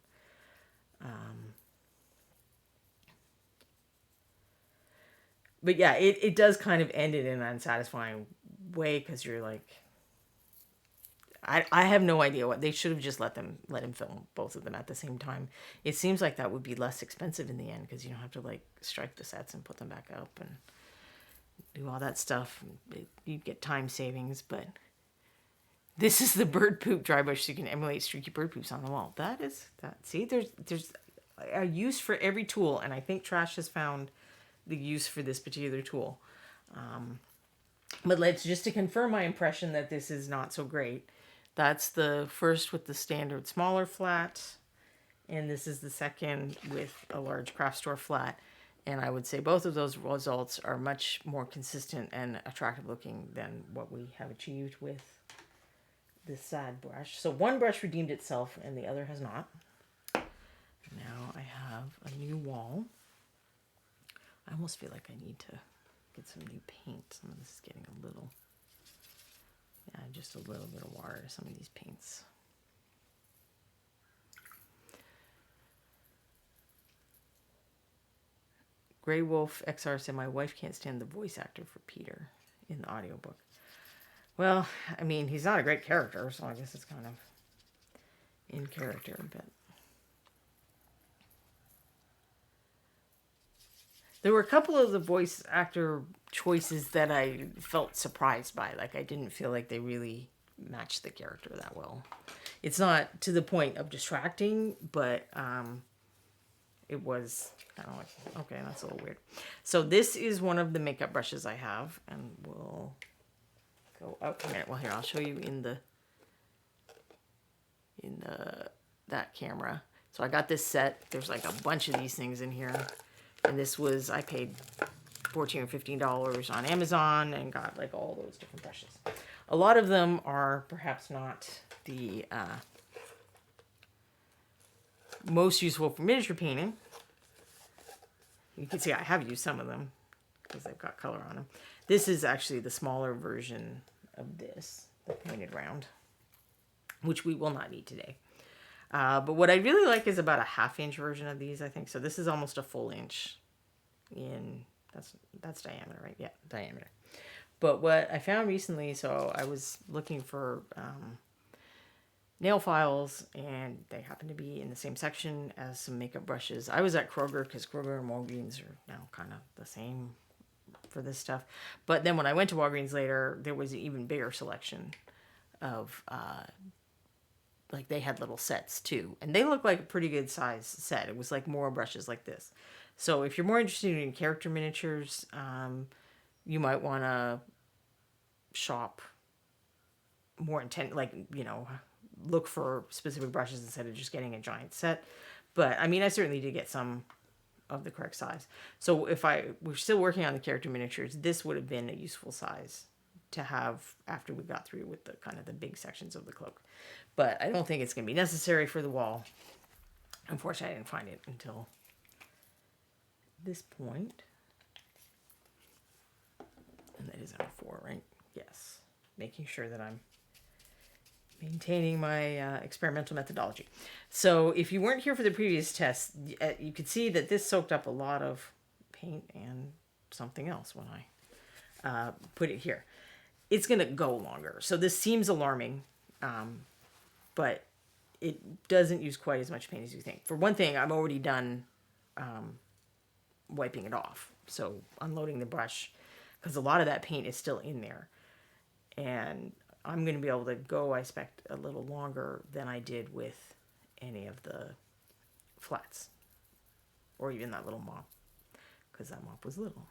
But yeah, it does kind of end in an unsatisfying way, because you're like, I have no idea what they should have just let him film both of them at the same time. It seems like that would be less expensive in the end, because you don't have to like strike the sets and put them back up and do all that stuff. You get time savings, but this is the bird poop dry brush, so you can emulate streaky bird poops on the wall. That is that. See, there's a use for every tool, and I think Trash has found the use for this particular tool. But let's just to confirm my impression that this is not so great. That's the first with the standard smaller flat, and this is the second with a large craft store flat. And I would say both of those results are much more consistent and attractive looking than what we have achieved with this sad brush. So one brush redeemed itself and the other has not. Now I have a new wall. I almost feel like I need to get some new paint. Some of this is getting a little, yeah, just a little bit of water to some of these paints. Grey Wolf XR said, my wife can't stand the voice actor for Peter in the audiobook. Well, I mean, he's not a great character, so I guess it's kind of in character, but there were a couple of the voice actor choices that I felt surprised by. Like, I didn't feel like they really matched the character that well. It's not to the point of distracting, but it was kind of like, okay, that's a little weird. So this is one of the makeup brushes I have, and we'll go up a minute. Well, here, I'll show you in that camera. So I got this set. There's like a bunch of these things in here. And this was, I paid $14 or $15 on Amazon and got like all those different brushes. A lot of them are perhaps not the most useful for miniature painting. You can see I have used some of them because they've got color on them. This is actually the smaller version of this, the pointed round, which we will not need today. But what I really like is about a 1/2 inch version of these, I think. So this is almost a full inch in, that's diameter, right? Yeah, diameter. But what I found recently, so I was looking for nail files, and they happen to be in the same section as some makeup brushes. I was at Kroger, because Kroger and Walgreens are now kind of the same for this stuff. But then when I went to Walgreens later, there was an even bigger selection of like they had little sets too, and they looked like a pretty good size set. It was like more brushes like this. So if you're more interested in character miniatures, you might want to shop more intent, like, you know, look for specific brushes instead of just getting a giant set. But I mean, I certainly did get some of the correct size. So if we're still working on the character miniatures, this would have been a useful size to have after we got through with the kind of the big sections of the cloak. But I don't think it's going to be necessary for the wall. Unfortunately, I didn't find it until this point. And that is number 4, right? Yes. Making sure that I'm maintaining my experimental methodology. So if you weren't here for the previous test, you could see that this soaked up a lot of paint and something else when I put it here. It's going to go longer. So this seems alarming, but it doesn't use quite as much paint as you think. For one thing, I'm already done wiping it off. So unloading the brush, because a lot of that paint is still in there. And I'm going to be able to go, I expect, a little longer than I did with any of the flats. Or even that little mop, because that mop was little.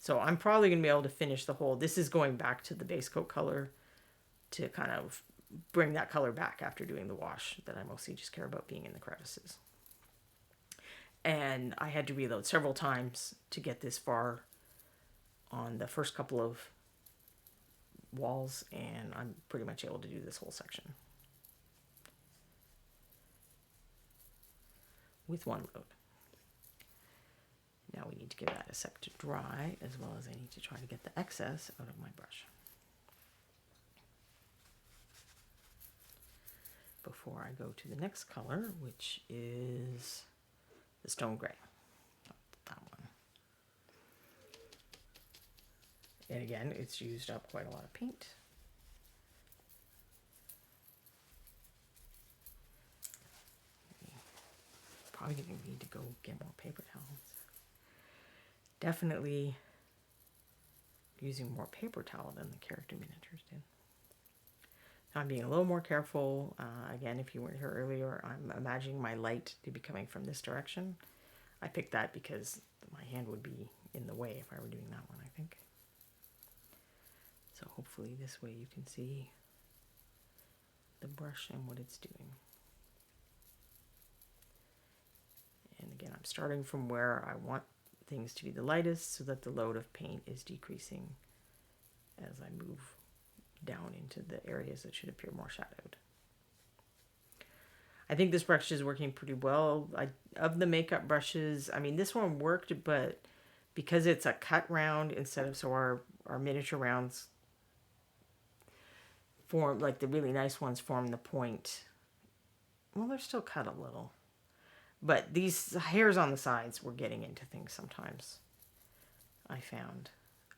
So I'm probably going to be able to finish the whole. This is going back to the base coat color to kind of bring that color back after doing the wash that I mostly just care about being in the crevices. And I had to reload several times to get this far on the first couple of walls, and I'm pretty much able to do this whole section with one load. Now we need to give that a sec to dry, as well as I need to try to get the excess out of my brush before I go to the next color, which is the stone gray. That one. And again, it's used up quite a lot of paint. Probably going to need to go get more paper towels. Definitely using more paper towel than the character miniatures did. Now I'm being a little more careful. Again, if you weren't here earlier, I'm imagining my light to be coming from this direction. I picked that because my hand would be in the way if I were doing that one, I think. So hopefully this way you can see the brush and what it's doing. And again, I'm starting from where I want things to be the lightest so that the load of paint is decreasing as I move down into the areas that should appear more shadowed. I think this brush is working pretty well. Of the makeup brushes, I mean, this one worked, but because it's a cut round instead of, so our miniature rounds form, like the really nice ones form the point. Well, they're still cut a little. But these hairs on the sides were getting into things sometimes, I found.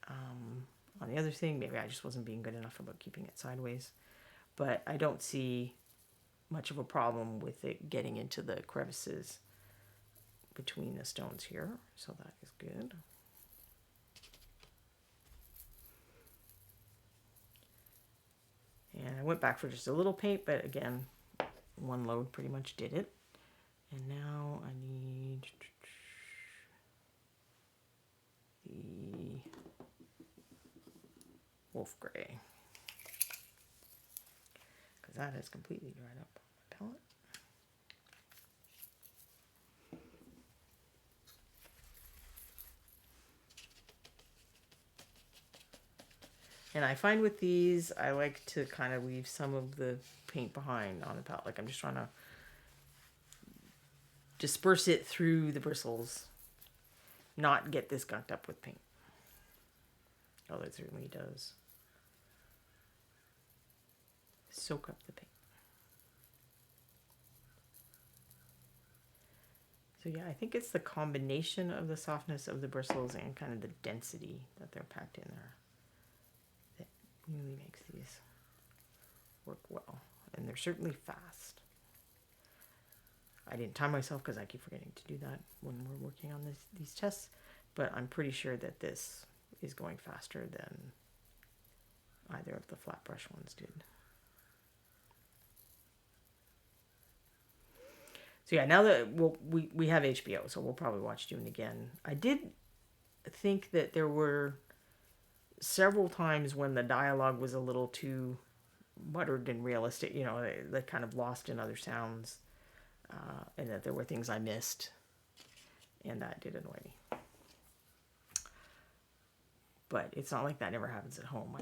On the other thing, maybe I just wasn't being good enough about keeping it sideways. But I don't see much of a problem with it getting into the crevices between the stones here. So that is good. And I went back for just a little paint, but again, one load pretty much did it. And now I need the wolf gray, because that has completely dried up on my palette. And I find with these, I like to kind of leave some of the paint behind on the palette. Like I'm just trying to disperse it through the bristles, not get this gunked up with paint. Although it certainly does soak up the paint. So yeah, I think it's the combination of the softness of the bristles and kind of the density that they're packed in there that really makes these work well. And they're certainly fast. I didn't time myself because I keep forgetting to do that when we're working on these tests, but I'm pretty sure that this is going faster than either of the flat brush ones did. So yeah, now that we have HBO, so we'll probably watch Dune again. I did think that there were several times when the dialogue was a little too muttered and realistic, they kind of lost in other sounds, and that there were things I missed, and that did annoy me. But it's not like that never happens at home.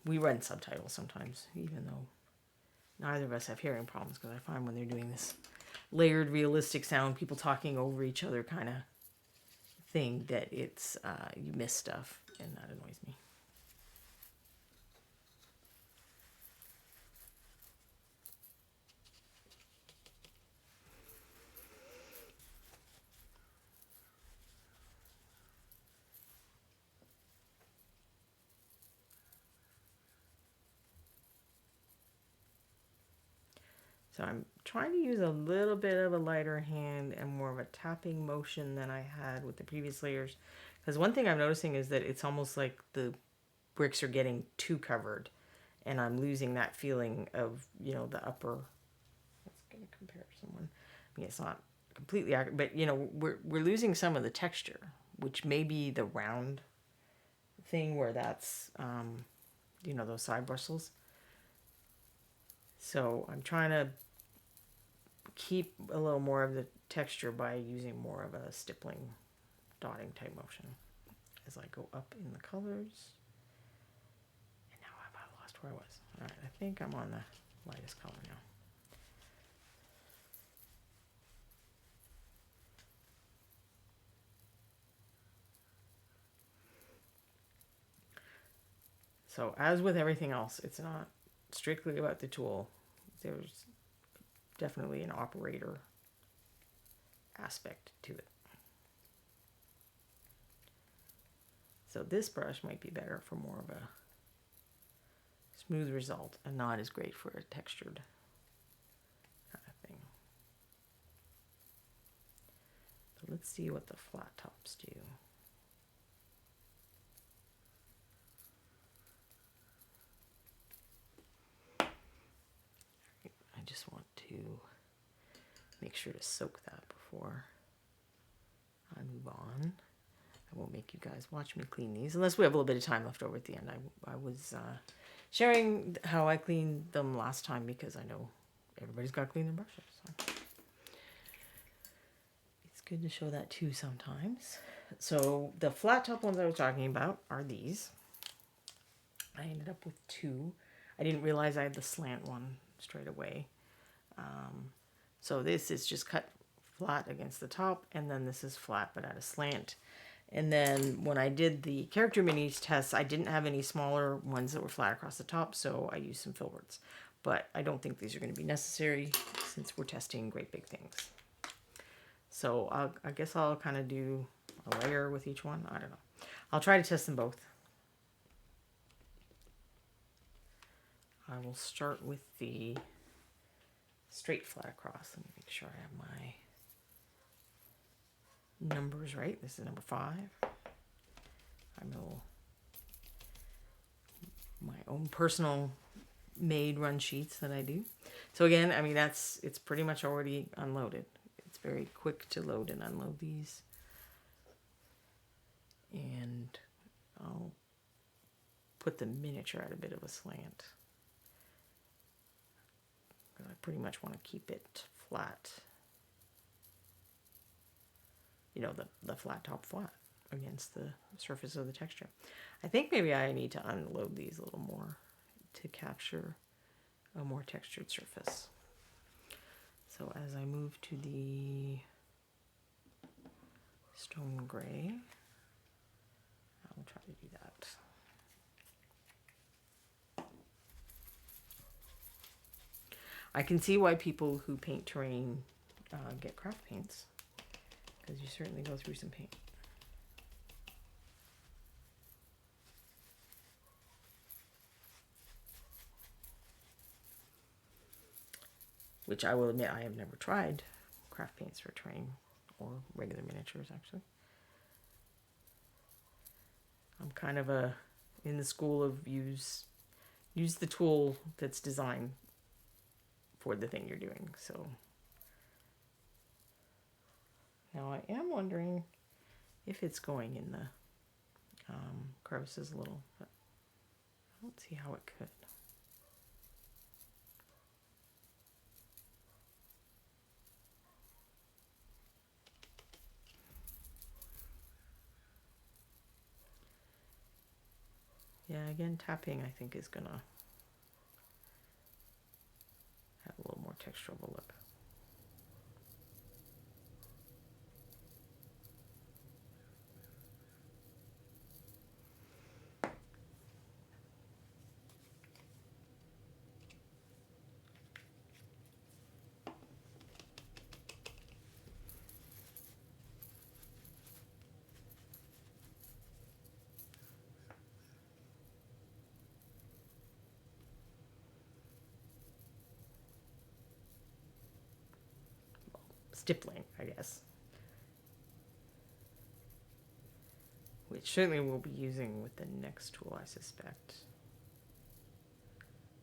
We run subtitles sometimes, even though neither of us have hearing problems, because I find when they're doing this layered, realistic sound, people talking over each other kind of thing, that it's, you miss stuff, and that annoys me. So I'm trying to use a little bit of a lighter hand and more of a tapping motion than I had with the previous layers. Because one thing I'm noticing is that it's almost like the bricks are getting too covered. And I'm losing that feeling of, the upper... Let's get a comparison one. I mean, it's not completely accurate, but, we're losing some of the texture, which may be the round thing where that's, those side bristles. So I'm trying to keep a little more of the texture by using more of a stippling, dotting type motion as I go up in the colors. And now I've lost where I was. All right, I think I'm on the lightest color now. So as with everything else, it's not strictly about the tool. There's definitely an operator aspect to it. So this brush might be better for more of a smooth result and not as great for a textured kind of thing. But let's see what the flat tops do. I just want to make sure to soak that before I move on. I won't make you guys watch me clean these unless we have a little bit of time left over at the end. I was sharing how I cleaned them last time because I know everybody's got to clean their brushes. So it's good to show that too sometimes. So the flat top ones I was talking about are these. I ended up with two. I didn't realize I had the slant one straight away. So this is just cut flat against the top, and then this is flat but at a slant. And then when I did the character minis tests, I didn't have any smaller ones that were flat across the top, so I used some filberts. But I don't think these are going to be necessary since we're testing great big things. So I guess I'll kind of do a layer with each one. I don't know. I'll try to test them both. I will start with the straight flat across. Let me make sure I have my numbers right. This is number 5. I know my own personal made run sheets that I do. So again, I mean, it's pretty much already unloaded. It's very quick to load and unload these. And I'll put the miniature at a bit of a slant. I pretty much want to keep it flat. The flat top flat against the surface of the texture. I think maybe I need to unload these a little more to capture a more textured surface. So as I move to the stone gray, I'll try to do that. I can see why people who paint terrain get craft paints, because you certainly go through some paint. Which I will admit I have never tried craft paints for terrain or regular miniatures, actually. I'm kind of in the school of use the tool that's designed for the thing you're doing. So now I am wondering if it's going in the crevices a little, but I don't see how it could. Yeah, again, tapping I think is gonna have a little more texture of a lip. Stippling, I guess. Which certainly we'll be using with the next tool, I suspect.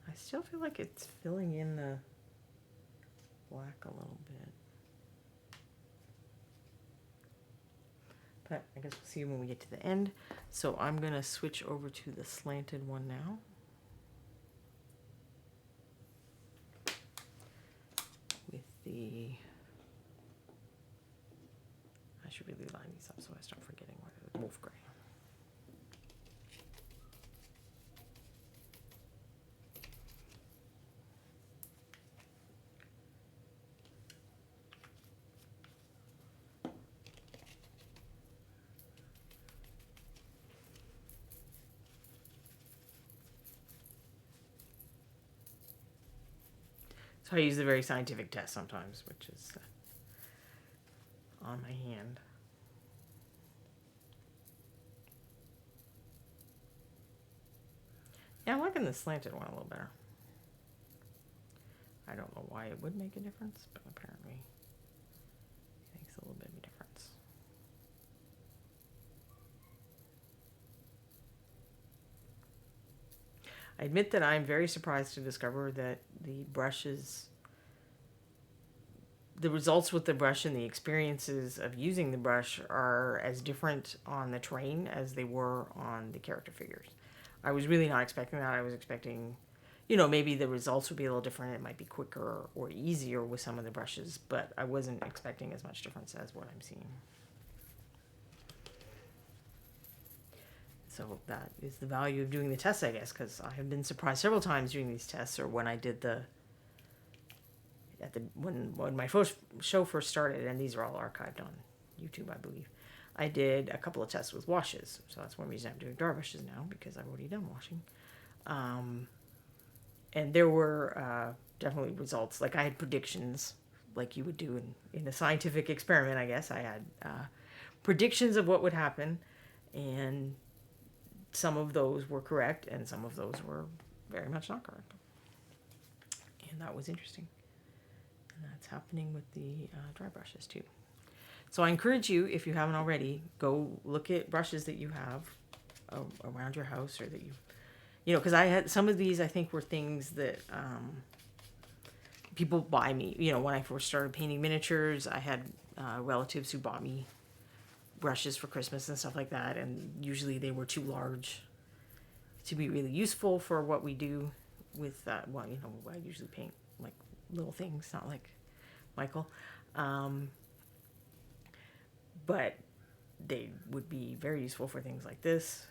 I still feel like it's filling in the black a little bit. But I guess we'll see when we get to the end. So I'm going to switch over to the slanted one now. With the... I should really line these up so I start forgetting what it is. Wolf gray. So I use the very scientific test sometimes, which is on my hand. Yeah, I'm liking the slanted one a little better. I don't know why it would make a difference, but apparently it makes a little bit of a difference. I admit that I'm very surprised to discover that the brushes, the results with the brush and the experiences of using the brush are as different on the terrain as they were on the character figures. I was really not expecting that. I was expecting, you know, maybe the results would be a little different. It might be quicker or easier with some of the brushes, but I wasn't expecting as much difference as what I'm seeing. So that is the value of doing the tests, I guess, because I have been surprised several times doing these tests, or when I did when my first show first started, and these are all archived on YouTube, I believe. I did a couple of tests with washes, so that's one reason I'm doing dry brushes now, because I've already done washing. And there were definitely results. Like I had predictions, like you would do in a scientific experiment, I guess. I had predictions of what would happen, and some of those were correct, and some of those were very much not correct. And that was interesting. And that's happening with the dry brushes too. So I encourage you, if you haven't already, go look at brushes that you have around your house, or that you know, because I had some of these, I think, were things that people buy me. You know, when I first started painting miniatures, I had relatives who bought me brushes for Christmas and stuff like that, and usually they were too large to be really useful for what we do with well, you know, I usually paint like little things, not like Michael. But they would be very useful for things like this.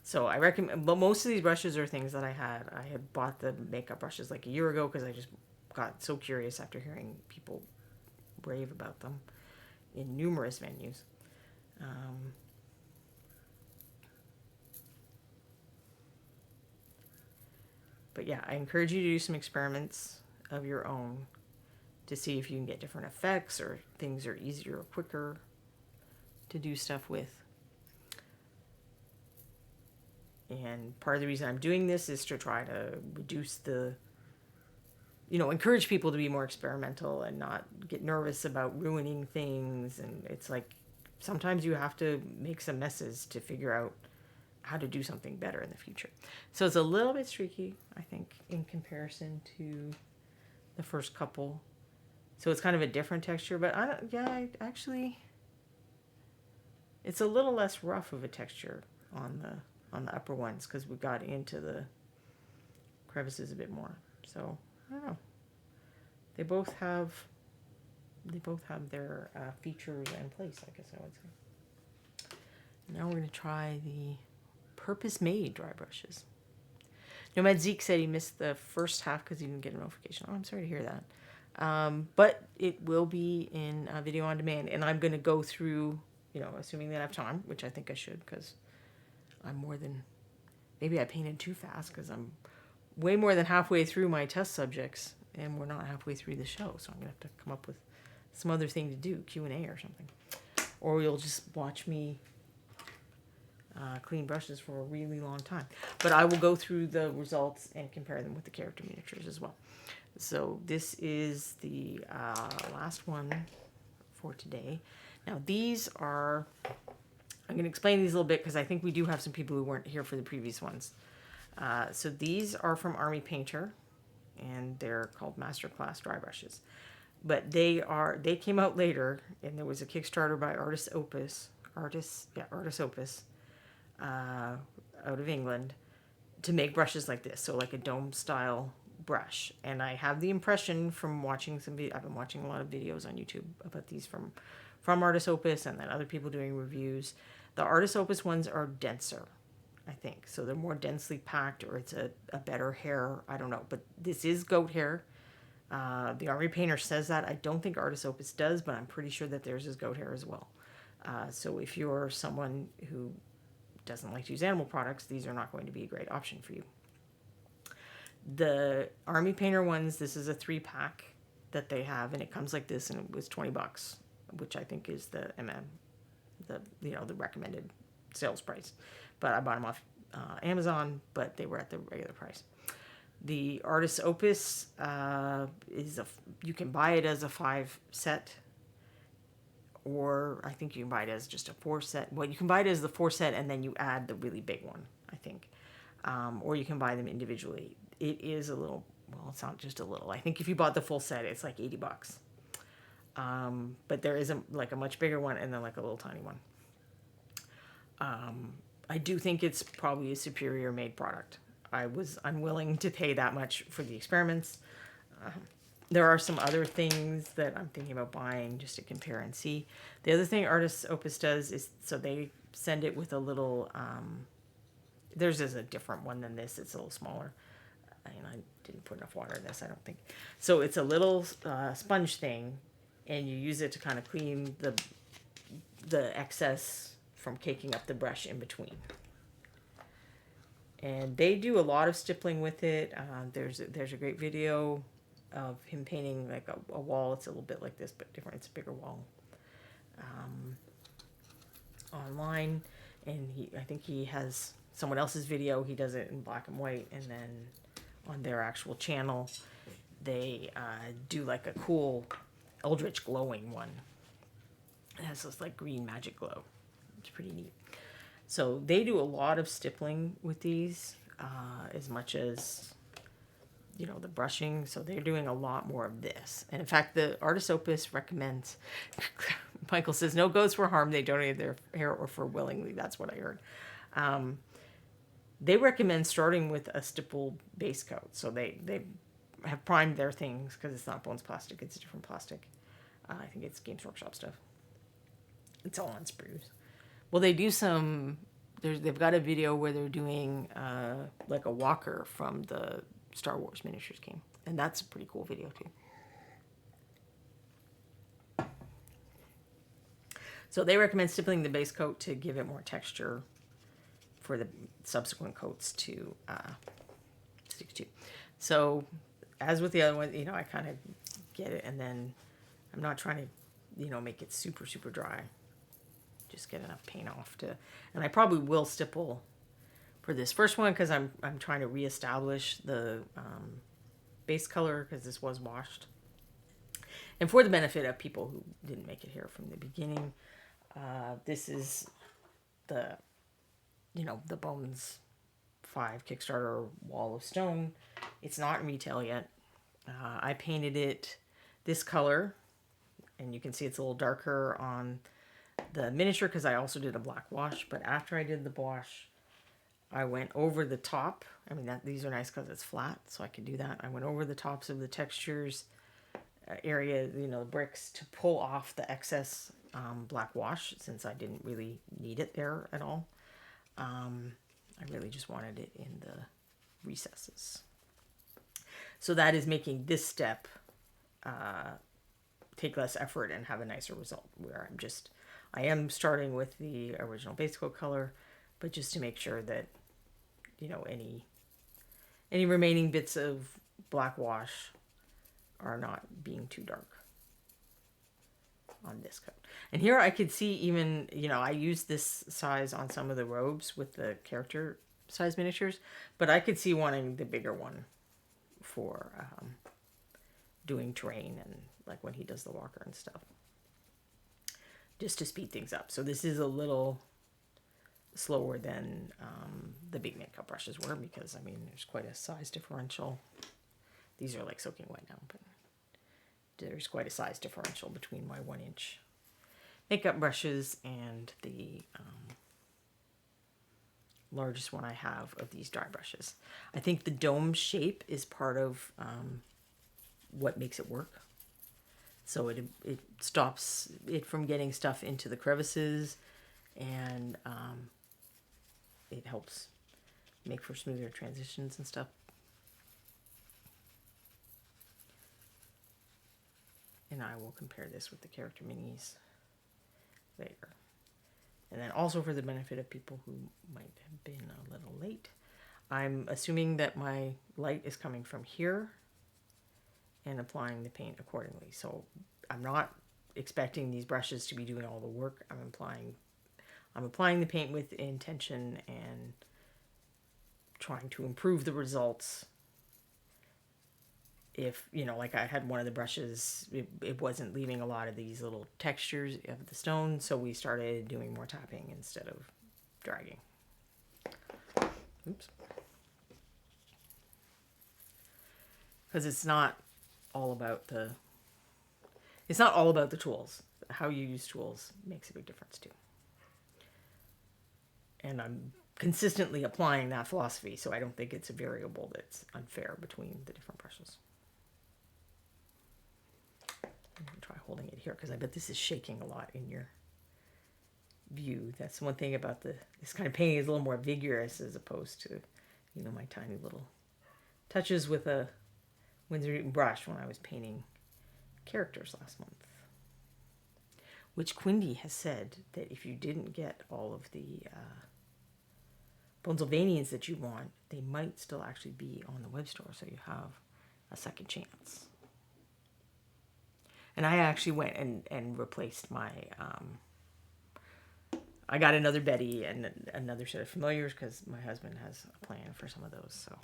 So I recommend, but most of these brushes are things that I had bought the makeup brushes like a year ago, because I just got so curious after hearing people rave about them in numerous venues. But yeah, I encourage you to do some experiments of your own to see if you can get different effects, or things are easier or quicker to do stuff with. And part of the reason I'm doing this is to try to reduce encourage people to be more experimental and not get nervous about ruining things. And it's like, sometimes you have to make some messes to figure out how to do something better in the future. So it's a little bit streaky, I think, in comparison to the first couple. So it's kind of a different texture, but actually, it's a little less rough of a texture on the upper ones because we got into the crevices a bit more. So I don't know. They both have their features in place, I guess I would say. Now we're going to try the purpose-made dry brushes. Nomad Zeke said he missed the first half because he didn't get a notification. Oh, I'm sorry to hear that. But it will be in video on demand, and I'm going to go through, assuming that I have time, which I think I should because maybe I painted too fast because I'm way more than halfway through my test subjects, and we're not halfway through the show, so I'm going to have to come up with some other thing to do, Q&A or something. Or you'll just watch me clean brushes for a really long time. But I will go through the results and compare them with the character miniatures as well. So this is the last one for today. Now these are, I'm going to explain these a little bit because I think we do have some people who weren't here for the previous ones. So these are from Army Painter, and they're called Masterclass dry brushes. But they came out later, and there was a Kickstarter by Artist Opus, out of England, to make brushes like this, so like a dome style brush. And I have the impression from watching I've been watching a lot of videos on YouTube about these from Artist Opus, and then other people doing reviews. The Artist Opus ones are denser, I think, so they're more densely packed, or it's a better hair, I don't know. But this is goat hair. The Army Painter says that. I don't think Artist Opus does, but I'm pretty sure that theirs is goat hair as well. So if you're someone who doesn't like to use animal products, these are not going to be a great option for you. The Army Painter ones, this is a 3-pack that they have, and it comes like this, and it was $20, which I think is the the recommended sales price. But I bought them off Amazon, but they were at the regular price. The Artist Opus you can buy it as a 5 set, or I think you can buy it as just a 4 set. Well, you can buy it as the 4 set, and then you add the really big one, I think. Or you can buy them individually. It is a little, well, it's not just a little. I think if you bought the full set, it's like $80. But there is a much bigger one, and then like a little tiny one. I do think it's probably a superior made product. I was unwilling to pay that much for the experiments. There are some other things that I'm thinking about buying just to compare and see. The other thing Artist Opus does is, so they send it with a little, theirs is a different one than this. It's a little smaller. And I didn't put enough water in this, I don't think. So it's a little sponge thing, and you use it to kind of clean the excess from caking up the brush in between. And they do a lot of stippling with it. There's a great video of him painting like a wall. It's a little bit like this, but different. It's a bigger wall. Online, and I think he has someone else's video. He does it in black and white, and then on their actual channel, they do like a cool eldritch glowing one. It has this like green magic glow. It's pretty neat. So they do a lot of stippling with these, as much as, the brushing. So they're doing a lot more of this. And in fact, the Artist Opus recommends, Michael says, no goats were harmed. They donated their hair or for willingly. That's what I heard. They recommend starting with a stipple base coat. So they have primed their things, because it's not Bones plastic. It's a different plastic. I think it's Games Workshop stuff. It's all on sprues. Well, they do they've got a video where they're doing like a walker from the Star Wars miniatures game. And that's a pretty cool video too. So they recommend stippling the base coat to give it more texture for the subsequent coats to stick to. So as with the other one, I kind of get it. And then I'm not trying to, make it super, super dry. Just get enough paint off to, and I probably will stipple for this first one because I'm trying to reestablish the base color, because this was washed, and for the benefit of people who didn't make it here from the beginning, this is the the Bones 5 Kickstarter Wall of Stone. It's not in retail yet. I painted it this color, and you can see it's a little darker on the miniature because I also did a black wash. But after I did the wash, I went over the top. I mean, these are nice because it's flat, so I could do that. I went over the tops of the textures area, you know, bricks, to pull off the excess black wash, since I didn't really need it there at all. I really just wanted it in the recesses. So that is making this step take less effort and have a nicer result, where I am starting with the original base coat color, but just to make sure that, you know, any remaining bits of black wash are not being too dark on this coat. And here I could see, even, you know, I used this size on some of the robes with the character size miniatures, but I could see wanting the bigger one for doing terrain and like when he does the walker and stuff, just to speed things up. So this is a little slower than the big makeup brushes were, because I mean, there's quite a size differential. These are like soaking wet now, but there's quite a size differential between my 1-inch makeup brushes and the largest one I have of these dry brushes. I think the dome shape is part of what makes it work. So it stops it from getting stuff into the crevices, and it helps make for smoother transitions and stuff. And I will compare this with the character minis later. And then also, for the benefit of people who might have been a little late, I'm assuming that my light is coming from here and applying the paint accordingly. So I'm not expecting these brushes to be doing all the work. I'm applying the paint with intention and trying to improve the results. If, you know, like I had one of the brushes, it wasn't leaving a lot of these little textures of the stone, so we started doing more tapping instead of dragging. Oops. Because it's not all about the tools. How you use tools makes a big difference too. And I'm consistently applying that philosophy, so I don't think it's a variable that's unfair between the different brushes. I'm going to try holding it here, because I bet this is shaking a lot in your view. That's one thing about this kind of painting, is a little more vigorous as opposed to, you know, my tiny little touches with a Winsor Newton brush when I was painting characters last month. Which Quindy has said that if you didn't get all of the Pennsylvanians that you want, they might still actually be on the web store, so you have a second chance. And I actually went and replaced my, I got another Betty and another set of familiars, because my husband has a plan for some of those. So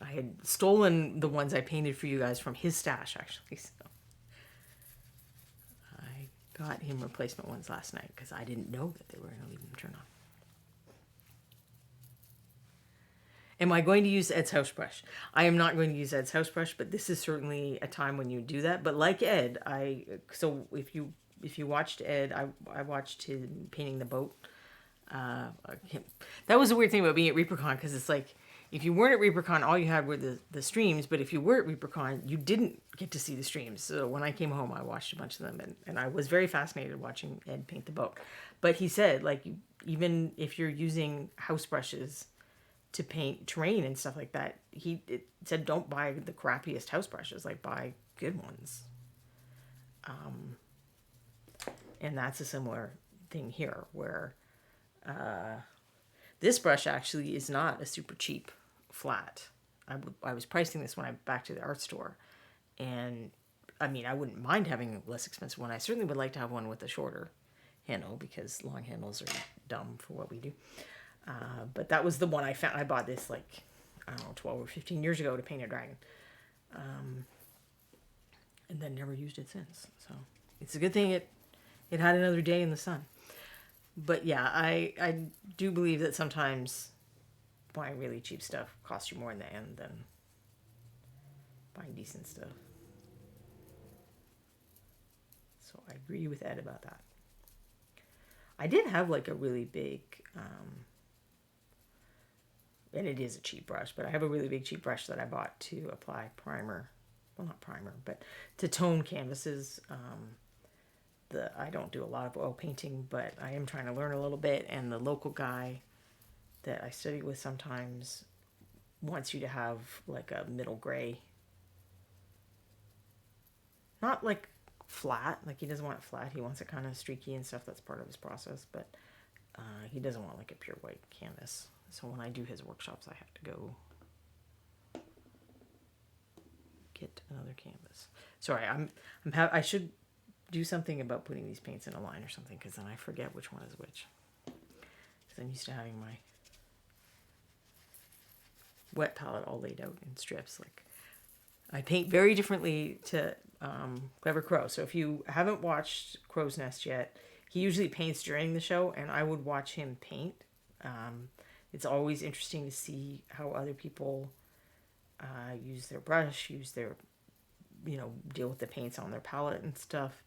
I had stolen the ones I painted for you guys from his stash, actually. So I got him replacement ones last night, because I didn't know that they were going to leave them turn on. Am I going to use Ed's house brush? I am not going to use Ed's house brush, but this is certainly a time when you do that. But like Ed, so if you watched Ed, I watched him painting the boat. That was a weird thing about being at ReaperCon, because it's like, if you weren't at ReaperCon, all you had were the streams. But if you were at ReaperCon, you didn't get to see the streams. So when I came home, I watched a bunch of them, and I was very fascinated watching Ed paint the boat. But he said, like, even if you're using house brushes to paint terrain and stuff like that, it said don't buy the crappiest house brushes, like buy good ones. And that's a similar thing here, where this brush actually is not a super cheap flat. I was pricing this when I back to the art store, and I mean, I wouldn't mind having a less expensive one. I certainly would like to have one with a shorter handle, because long handles are dumb for what we do. But that was the one I found. I bought this, like, I don't know, 12 or 15 years ago to paint a dragon. And then never used it since. So it's a good thing it had another day in the sun. But yeah, I do believe that sometimes buying really cheap stuff costs you more in the end than find decent stuff. So I agree with Ed about that. I did have like a really big, and it is a cheap brush, but I have a really big cheap brush that I bought to apply primer. Well, not primer, but to tone canvases. I don't do a lot of oil painting, but I am trying to learn a little bit. And the local guy that I study with sometimes wants you to have like a middle gray. Not like flat, like he doesn't want it flat. He wants it kind of streaky and stuff. That's part of his process, but he doesn't want like a pure white canvas. So when I do his workshops, I have to go get another canvas. Sorry, I should do something about putting these paints in a line or something, because then I forget which one is which. Because I'm used to having my wet palette all laid out in strips. Like, I paint very differently to Clever Crow. So if you haven't watched Crow's Nest yet, he usually paints during the show, and I would watch him paint. It's always interesting to see how other people use their brush, use their, deal with the paints on their palette and stuff.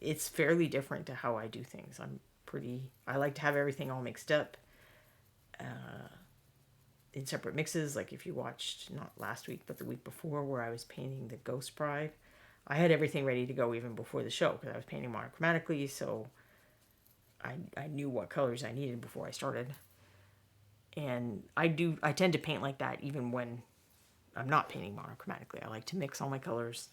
It's fairly different to how I do things. I like to have everything all mixed up in separate mixes. Like if you watched, not last week, but the week before, where I was painting the Ghost Bride, I had everything ready to go even before the show, because I was painting monochromatically, so I knew what colors I needed before I started. And I tend to paint like that even when I'm not painting monochromatically. I like to mix all my colors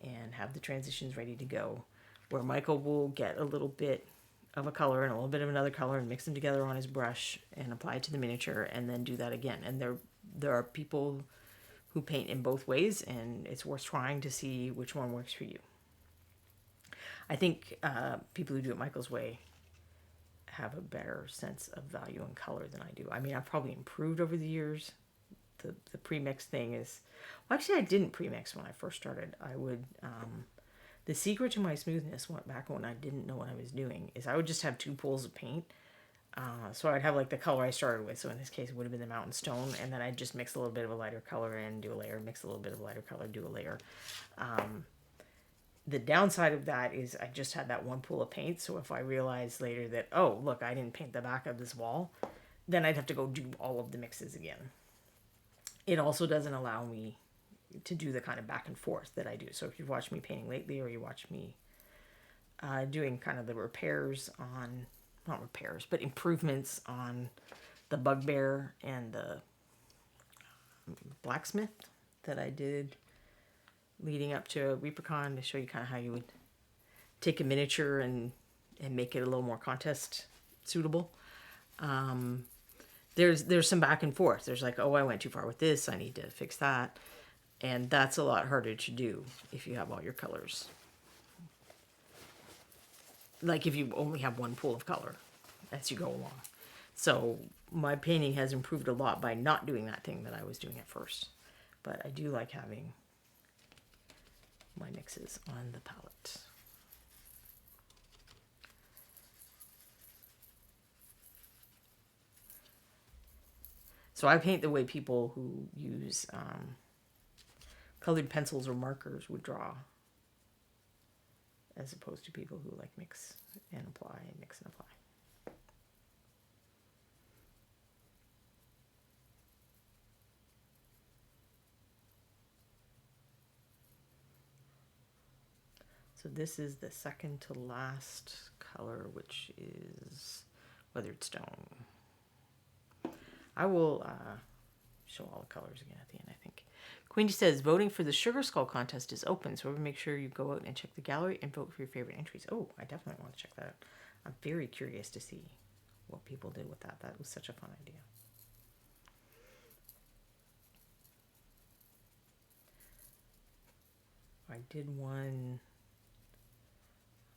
and have the transitions ready to go, where Michael will get a little bit of a color and a little bit of another color and mix them together on his brush and apply it to the miniature, and then do that again. And there are people who paint in both ways, and it's worth trying to see which one works for you. I think people who do it Michael's way have a better sense of value and color than I do. I mean, I've probably improved over the years. The pre-mix thing is... Well, actually, I didn't pre-mix when I first started. I would... the secret to my smoothness, went back when I didn't know what I was doing, is I would just have 2 pools of paint. So I'd have like the color I started with. So in this case, it would have been the Mountain Stone. And then I'd just mix a little bit of a lighter color in, do a layer, mix a little bit of a lighter color, do a layer. The downside of that is I just had that 1 pool of paint. So if I realized later that, oh, look, I didn't paint the back of this wall, then I'd have to go do all of the mixes again. It also doesn't allow me to do the kind of back and forth that I do. So if you've watched me painting lately, or you watch me doing kind of the repairs on, not repairs, but improvements on the Bugbear and the Blacksmith that I did leading up to ReaperCon, to show you kind of how you would take a miniature and make it a little more contest suitable. There's some back and forth. There's like, oh, I went too far with this, I need to fix that. And that's a lot harder to do if you have all your colors. Like if you only have 1 pool of color as you go along. So my painting has improved a lot by not doing that thing that I was doing at first. But I do like having my mixes on the palette. So I paint the way people who use colored pencils or markers would draw, as opposed to people who like mix and apply and mix and apply. So this is the second to last color, which is Weathered Stone. I will show all the colors again at the end, I think. Queenie says, voting for the Sugar Skull contest is open, so make sure you go out and check the gallery and vote for your favorite entries. Oh, I definitely want to check that out. I'm very curious to see what people did with that. That was such a fun idea. I did one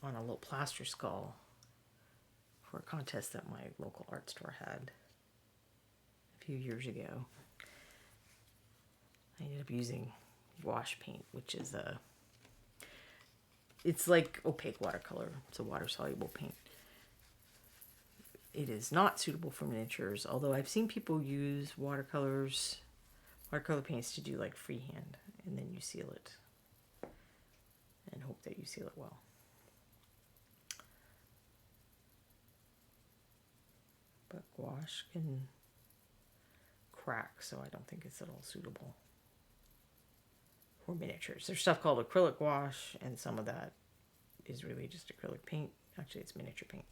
on a little plaster skull for a contest that my local art store had a few years ago. I ended up using wash paint, which is it's like opaque watercolor. It's a water-soluble paint. It is not suitable for miniatures, although I've seen people use watercolors watercolor paints to do like freehand, and then you seal it and hope that you seal it well. But gouache can crack, so I don't think it's at all suitable for miniatures. There's stuff called acrylic wash, and some of that is really just acrylic paint. Actually, it's miniature paint.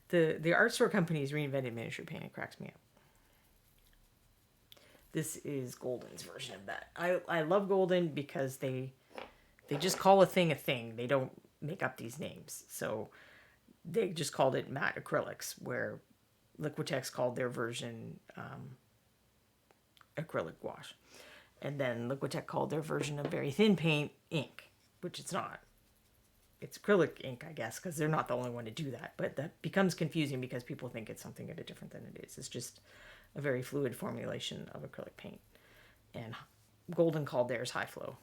The art store companies reinvented miniature paint. It cracks me up. This is Golden's version of that. I love Golden because they just call a thing. They don't make up these names. So they just called it matte acrylics, where Liquitex called their version acrylic wash. And then Liquitex called their version of very thin paint ink, which it's not. It's acrylic ink, I guess, because they're not the only one to do that. But that becomes confusing because people think it's something a bit different than it is. It's just a very fluid formulation of acrylic paint. And Golden called theirs high flow.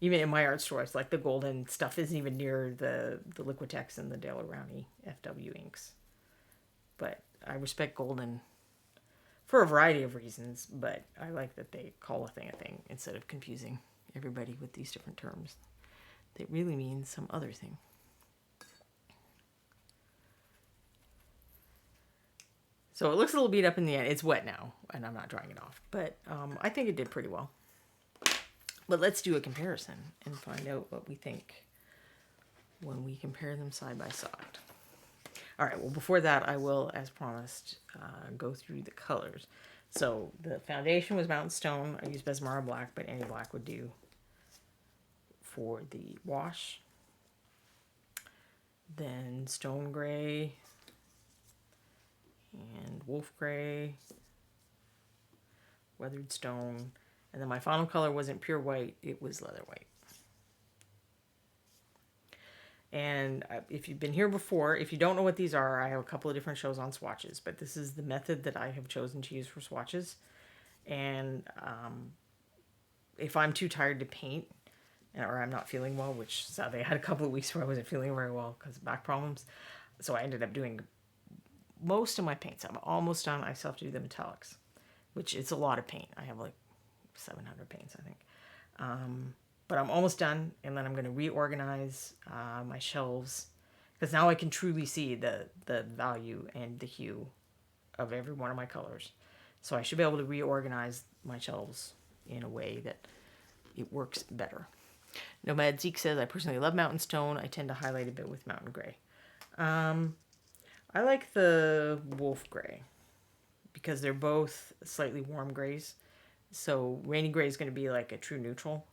Even in my art stores, like the Golden stuff isn't even near the Liquitex and the Dale Rowney FW inks. But I respect Golden for a variety of reasons, but I like that they call a thing instead of confusing everybody with these different terms. That really means some other thing. So it looks a little beat up in the end. It's wet now, and I'm not drying it off. But I think it did pretty well. But let's do a comparison and find out what we think when we compare them side by side. All right, well, before that, I will, as promised, go through the colors. So the foundation was Mountain Stone. I used Besmara Black, but any black would do for the wash. Then Stone Gray and Wolf Gray, Weathered Stone. And then my final color wasn't pure white, it was leather white. And if you've been here before, if you don't know what these are, I have a couple of different shows on swatches, but this is the method that I have chosen to use for swatches. And if I'm too tired to paint, or I'm not feeling well, which sadly I had a couple of weeks where I wasn't feeling very well because of back problems, so I ended up doing most of my paints. I'm almost done. I still have to do the metallics, which is a lot of paint. I have like 700 paints, I think. But I'm almost done, and then I'm going to reorganize my shelves, because now I can truly see the value and the hue of every one of my colors. So I should be able to reorganize my shelves in a way that it works better. Nomad Zeke says, I personally love Mountain Stone. I tend to highlight a bit with Mountain Gray. I like the Wolf Gray because they're both slightly warm grays. So Rainy Gray is going to be like a true neutral.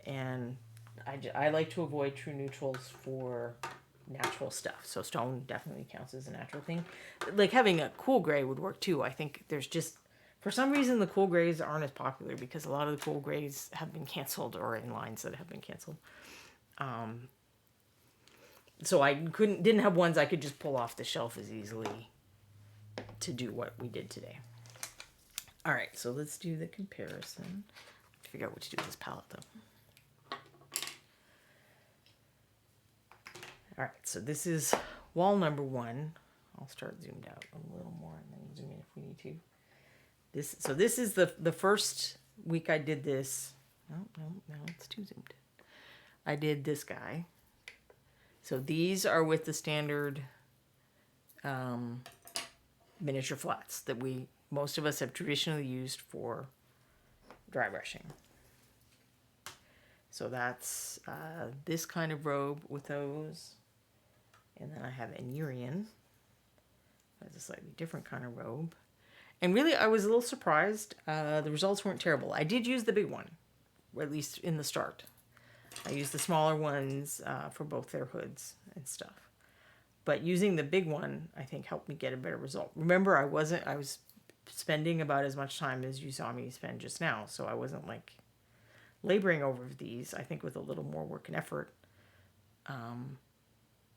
And I like to avoid true neutrals for natural stuff. So stone definitely counts as a natural thing. Like having a cool gray would work too. I think there's just, for some reason, the cool grays aren't as popular because a lot of the cool grays have been canceled or in lines that have been canceled. So I didn't have ones I could just pull off the shelf as easily to do what we did today. All right, so let's do the comparison. Figure out what to do with this palette though. All right, so this is wall number 1. I'll start zoomed out a little more and then zoom in if we need to. So this is the first week I did this. No, it's too zoomed in. I did this guy. So these are with the standard miniature flats that most of us have traditionally used for dry brushing. So that's this kind of robe with those. And then I have Anirian. That's a slightly different kind of robe. And really, I was a little surprised. The results weren't terrible. I did use the big one, or at least in the start. I used the smaller ones for both their hoods and stuff. But using the big one, I think, helped me get a better result. Remember, I was spending about as much time as you saw me spend just now. So I wasn't like laboring over these. I think with a little more work and effort,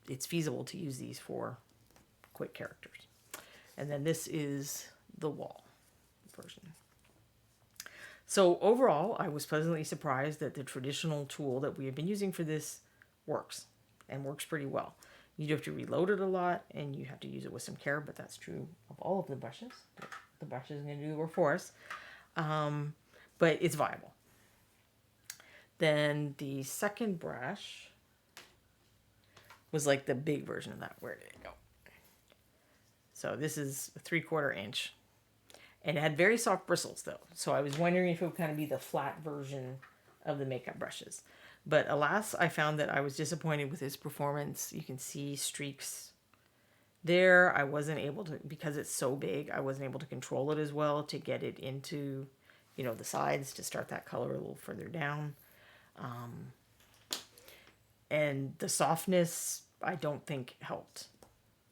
it's feasible to use these for quick characters. And then this is the wall version. So overall, I was pleasantly surprised that the traditional tool that we have been using for this works, and works pretty well. You do have to reload it a lot, and you have to use it with some care, but that's true of all of the brushes. But the brush isn't going to do the work for us. But it's viable. Then the second brush was like the big version of that. Where did it go? So this is a 3/4 inch. And it had very soft bristles though. So I was wondering if it would kind of be the flat version of the makeup brushes. But alas, I found that I was disappointed with its performance. You can see streaks there. I wasn't able to, because it's so big, I wasn't able to control it as well to get it into, you know, the sides to start that color a little further down. And the softness, I don't think helped.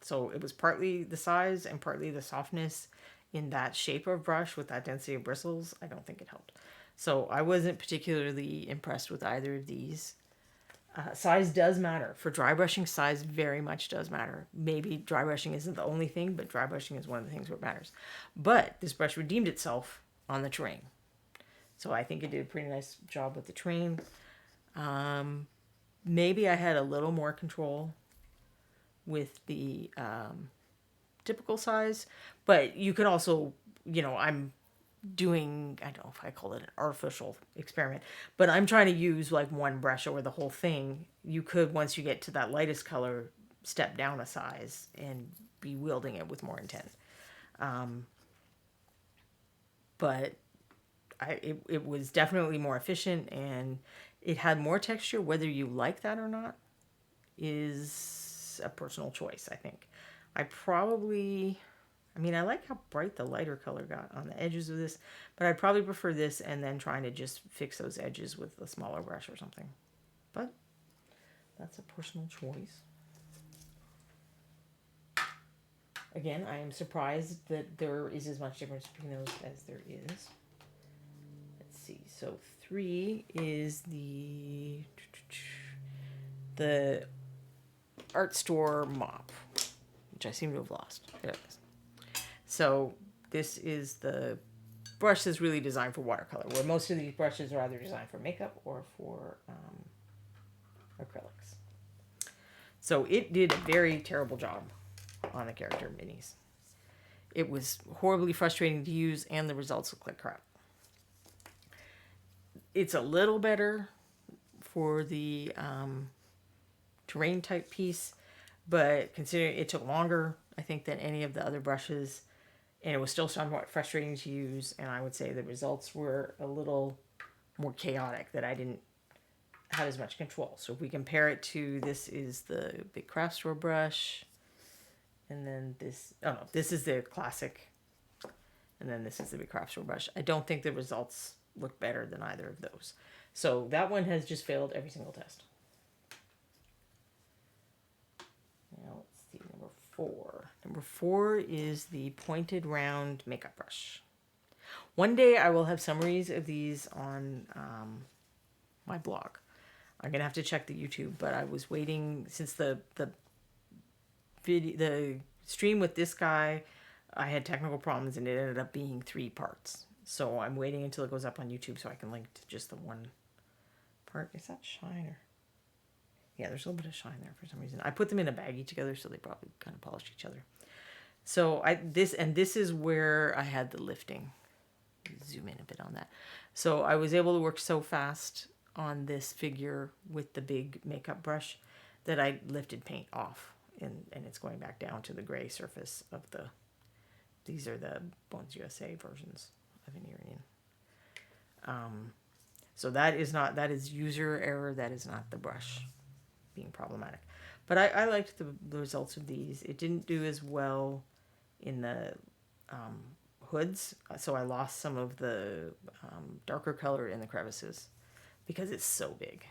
So it was partly the size and partly the softness in that shape of brush with that density of bristles. I don't think it helped. So I wasn't particularly impressed with either of these. Size does matter. For dry brushing, size very much does matter. Maybe dry brushing isn't the only thing, but dry brushing is one of the things where it matters. But this brush redeemed itself on the terrain. So I think it did a pretty nice job with the terrain. Maybe I had a little more control with the typical size, but you could also, you know, I'm doing, I don't know if I call it an artificial experiment, but I'm trying to use like one brush over the whole thing. You could, once you get to that lightest color, step down a size and be wielding it with more intent. But it was definitely more efficient, and it had more texture. Whether you like that or not is a personal choice, I think. I like how bright the lighter color got on the edges of this, but I'd probably prefer this and then trying to just fix those edges with a smaller brush or something. But that's a personal choice. Again, I am surprised that there is as much difference between those as there is. Let's see. So 3 is the art store mop, which I seem to have lost. There it is. So this is the brush that's really designed for watercolor, where most of these brushes are either designed for makeup or for acrylics. So it did a very terrible job on the character minis. It was horribly frustrating to use, and the results look like crap. It's a little better for the terrain type piece, but considering it took longer, I think, than any of the other brushes, and it was still somewhat frustrating to use, and I would say the results were a little more chaotic, that I didn't have as much control. So if we compare it to, this is the big craft store brush, and then this is the classic, and then this is the big craft store brush. I don't think the results look better than either of those. So that one has just failed every single test. Now let's see, number 4. Number 4 is the pointed round makeup brush. One day I will have summaries of these on my blog. I'm gonna have to check the YouTube, but I was waiting since the stream with this guy, I had technical problems and it ended up being 3 parts. So I'm waiting until it goes up on YouTube so I can link to just the one part. Is that shine or? Yeah, there's a little bit of shine there for some reason. I put them in a baggie together, so they probably kind of polished each other. So this is where I had the lifting. Zoom in a bit on that. So I was able to work so fast on this figure with the big makeup brush that I lifted paint off, and it's going back down to the gray surface of the. These are the Bones USA versions of an Iranian. So that is user error. That is not the brush being problematic. But I liked the results of these. It didn't do as well in the hoods, so I lost some of the darker color in the crevices because it's so big.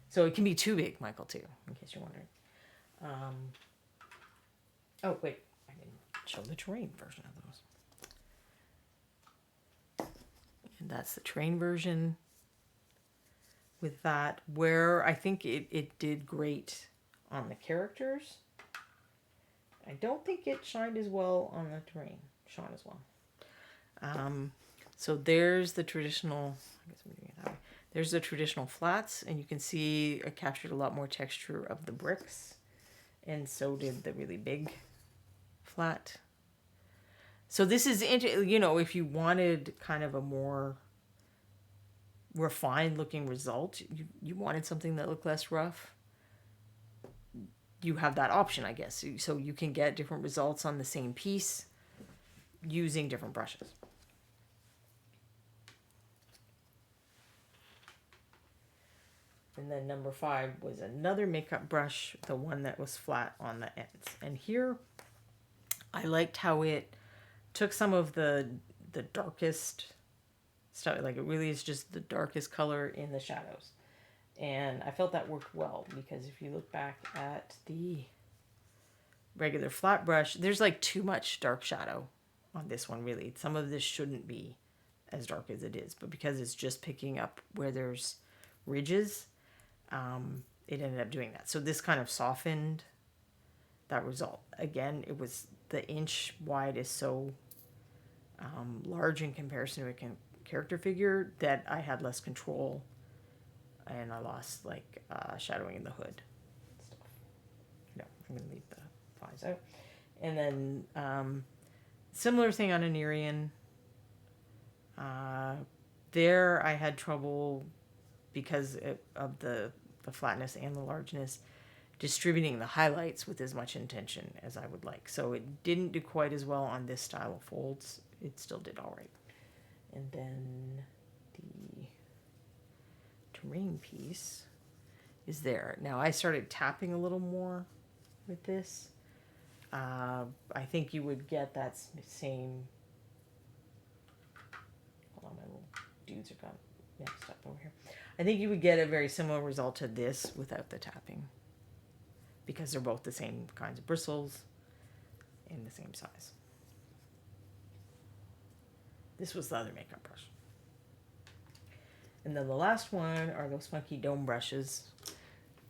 So it can be too big, Michael, too, in case you're wondering. Oh, wait. I didn't show the terrain version of those. And that's the terrain version with that, where I think it did great on the characters. I don't think it shined as well on the terrain. Shone as well. So there's the traditional, I guess I'm doing it that way. There's the traditional flats, and you can see I captured a lot more texture of the bricks, and so did the really big flat. So this is, if you wanted kind of a more refined looking result, you wanted something that looked less rough, you have that option, I guess. So you can get different results on the same piece using different brushes. And then number 5 was another makeup brush, the one that was flat on the ends. And here, I liked how it took some of the darkest stuff, like it really is just the darkest color in the shadows. And I felt that worked well, because if you look back at the regular flat brush, there's like too much dark shadow on this one, really. Some of this shouldn't be as dark as it is, but because it's just picking up where there's ridges, it ended up doing that. So this kind of softened that result. Again, it was the inch wide is so large in comparison to a character figure that I had less control, and I lost like shadowing in the hood stuff. No, I'm gonna leave the 5s out. And then similar thing on Anirian. There I had trouble because of the flatness and the largeness, distributing the highlights with as much intention as I would like. So it didn't do quite as well on this style of folds. It still did all right. And then the terrain piece is there. Now I started tapping a little more with this. I think you would get that same... Hold on, my little dudes are got mixed up over here. I think you would get a very similar result to this without the tapping, because they're both the same kinds of bristles and the same size. This was the other makeup brush. And then the last one are those funky dome brushes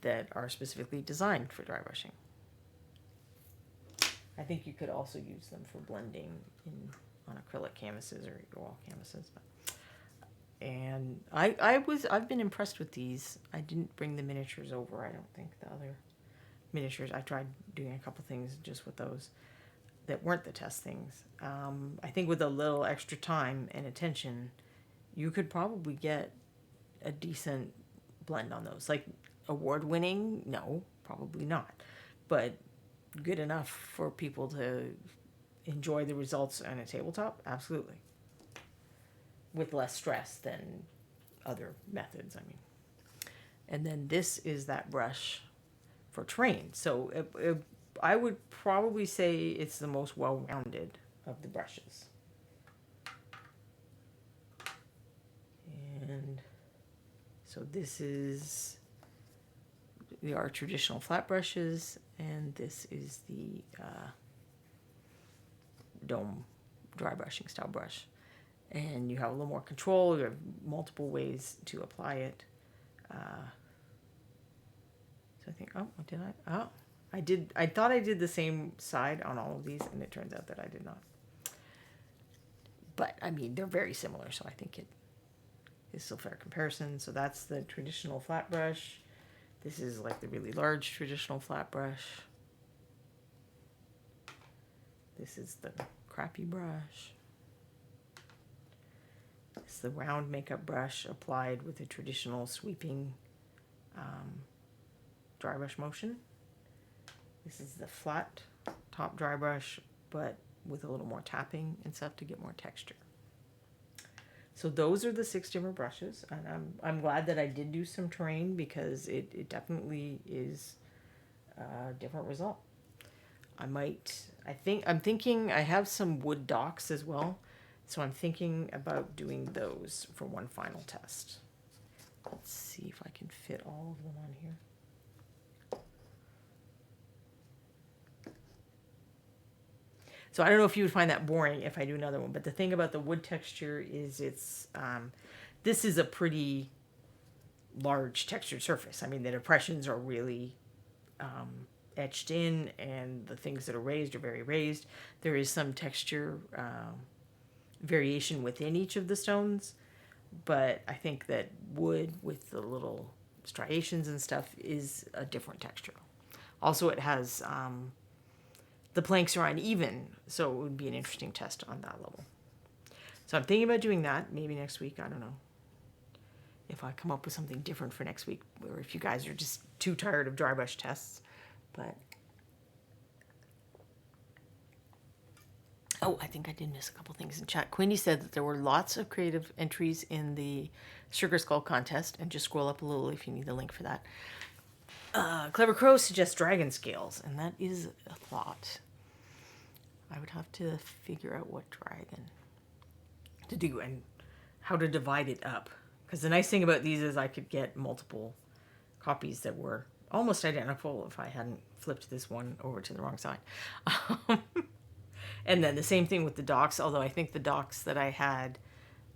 that are specifically designed for dry brushing. I think you could also use them for blending on acrylic canvases or your wall canvases. And I've been impressed with these. I didn't bring the miniatures over, I don't think, the other miniatures. I tried doing a couple things just with those that weren't the test things. I think with a little extra time and attention, you could probably get a decent blend on those. Like award-winning? No, probably not. But good enough for people to enjoy the results on a tabletop? Absolutely. With less stress than other methods, I mean. And then this is that brush for terrain. So I would probably say it's the most well-rounded of the brushes. And so this is our traditional flat brushes, and this is the dome dry brushing style brush. And you have a little more control. You have multiple ways to apply it. So I think, I did. I thought I did the same side on all of these, and it turns out that I did not. But I mean, they're very similar, so I think it is still fair comparison. So that's the traditional flat brush. This is like the really large traditional flat brush. This is the crappy brush. It's the round makeup brush applied with a traditional sweeping dry brush motion. This is the flat top dry brush, but with a little more tapping and stuff to get more texture. So those are the 6 different brushes, and I'm glad that I did do some terrain, because it definitely is a different result. I'm thinking I have some wood docks as well. So I'm thinking about doing those for one final test. Let's see if I can fit all of them on here. So I don't know if you would find that boring if I do another one, but the thing about the wood texture is this is a pretty large textured surface. I mean, the depressions are really etched in, and the things that are raised are very raised. There is some texture variation within each of the stones, but I think that wood with the little striations and stuff is a different texture. Also, it has the planks are uneven, so it would be an interesting test on that level. So I'm thinking about doing that maybe next week. I don't know if I come up with something different for next week, or if you guys are just too tired of dry brush tests. But oh, I think I did miss a couple things in chat. Queenie said that there were lots of creative entries in the Sugar Skull contest, and just scroll up a little if you need the link for that. Clever Crow suggests dragon scales, and that is a thought. I would have to figure out what dragon to do and how to divide it up. Because the nice thing about these is I could get multiple copies that were almost identical if I hadn't flipped this one over to the wrong side. And then the same thing with the docks, although I think the docks that I had,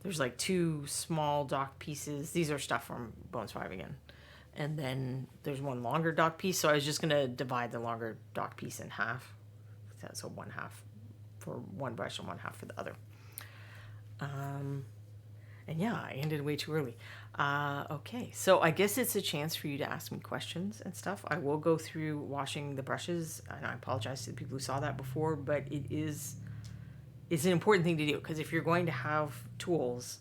there's like 2 small dock pieces. These are stuff from Bones 5 again. And then there's one longer dock piece, so I was just going to divide the longer dock piece in half. So 1/2 for one brush and 1/2 for the other. And yeah, I ended way too early. Okay, so I guess it's a chance for you to ask me questions and stuff. I will go through washing the brushes, and I apologize to the people who saw that before, but it's an important thing to do, because if you're going to have tools,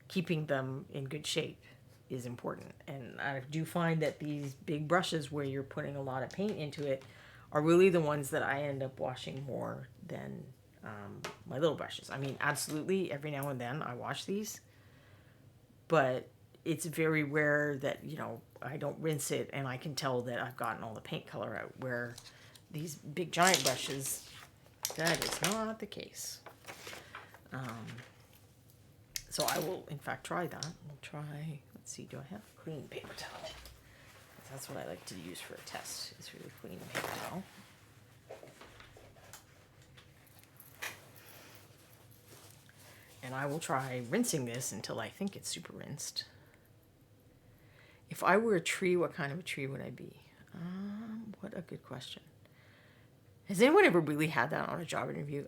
keeping them in good shape is important. And I do find that these big brushes where you're putting a lot of paint into it are really the ones that I end up washing more than my little brushes. I mean, absolutely, every now and then I wash these, but it's very rare that, I don't rinse it and I can tell that I've gotten all the paint color out, where these big giant brushes, that is not the case. So I will, in fact, try that. We'll try, let's see, do I have a clean paper towel? That's what I like to use for a test, is really clean paper towel. And I will try rinsing this until I think it's super rinsed. If I were a tree, what kind of a tree would I be? What a good question. Has anyone ever really had that on a job interview?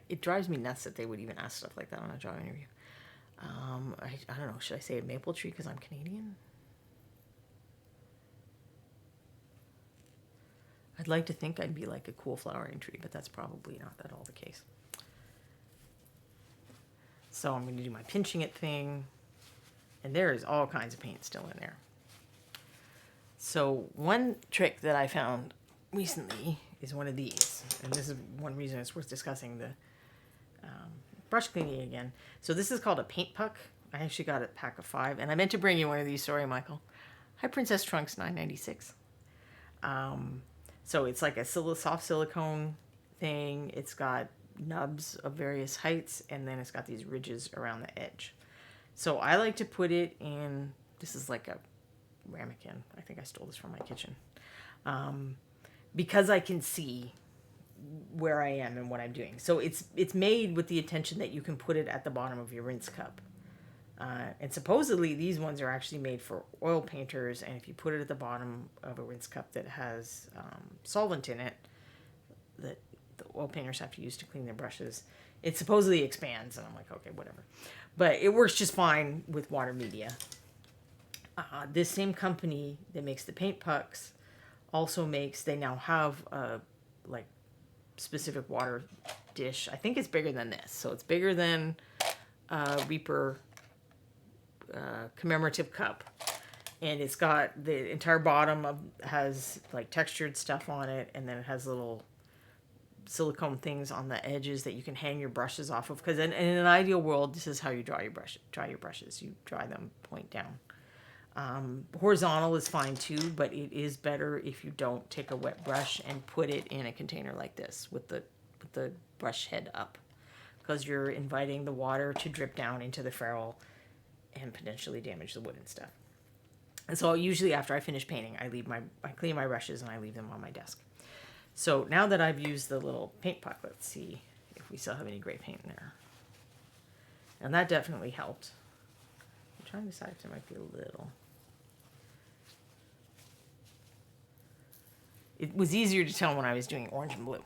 It drives me nuts that they would even ask stuff like that on a job interview. I don't know, should I say a maple tree because I'm Canadian? I'd like to think I'd be like a cool flowering tree, but that's probably not at all the case. So I'm going to do my pinching it thing, and there is all kinds of paint still in there. So one trick that I found recently is one of these, and this is one reason it's worth discussing the brush cleaning again. So this is called a paint puck. I actually got a pack of 5, and I meant to bring you one of these. Sorry, Michael. Hi, Princess Trunks 996. So it's like a soft silicone thing. It's got nubs of various heights, and then it's got these ridges around the edge. So I like to put it in, this is like a ramekin. I think I stole this from my kitchen. Because I can see where I am and what I'm doing. So it's made with the intention that you can put it at the bottom of your rinse cup. And supposedly these ones are actually made for oil painters, and if you put it at the bottom of a rinse cup that has solvent in it that the oil painters have to use to clean their brushes, it supposedly expands, and I'm like, okay, whatever. But it works just fine with water media. This same company that makes the paint pucks also makes, they now have a like specific water dish. I think it's bigger than this, so it's bigger than Reaper commemorative cup, and it's got the entire bottom has like textured stuff on it, and then it has little silicone things on the edges that you can hang your brushes off of, because in an ideal world, this is how you dry your brushes. You dry them point down. Horizontal is fine too, but it is better if you don't take a wet brush and put it in a container like this with the brush head up, because you're inviting the water to drip down into the ferrule and potentially damage the wood and stuff. And so usually after I finish painting, I clean my brushes and I leave them on my desk. So now that I've used the little paint puck, let's see if we still have any gray paint in there. And that definitely helped. I'm trying to decide if there might be a little. It was easier to tell when I was doing orange and blue.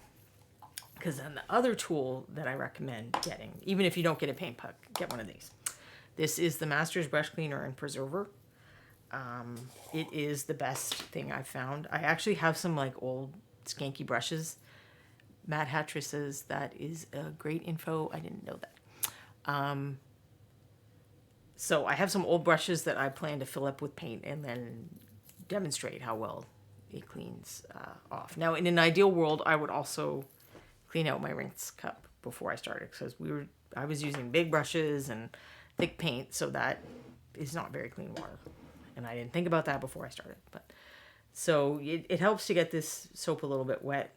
Because then the other tool that I recommend getting, even if you don't get a paint puck, get one of these. This is the Masters Brush Cleaner and Preserver. It is the best thing I've found. I actually have some like old skanky brushes Mad Hattress says that is a great info. I didn't know that. So I have some old brushes that I plan to fill up with paint and then demonstrate how well it cleans off. Now, in an ideal world, I would also clean out my rinse cup before I started, because I was using big brushes and thick paint, so that is not very clean water. And I didn't think about that before I started. But so it helps to get this soap a little bit wet.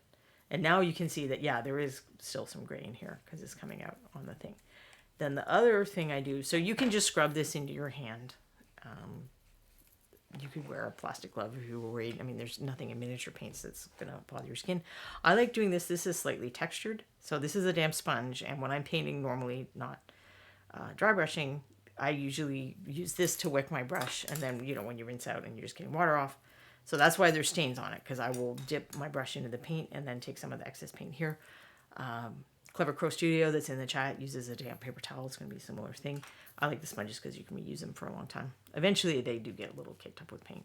And now you can see that, yeah, there is still some gray in here because it's coming out on the thing. Then the other thing I do, so you can just scrub this into your hand. You could wear a plastic glove if you were worried. I mean, there's nothing in miniature paints that's going to bother your skin. I like doing this. This is slightly textured. So this is a damp sponge. And when I'm painting normally, not dry brushing, I usually use this to wick my brush. And then, you know, when you rinse out and you're just getting water off. So that's why there's stains on it, because I will dip my brush into the paint and then take some of the excess paint here. Clever Crow Studio that's in the chat uses a damp paper towel. It's going to be a similar thing. I like the sponges because you can reuse them for a long time. Eventually they do get a little caked up with paint.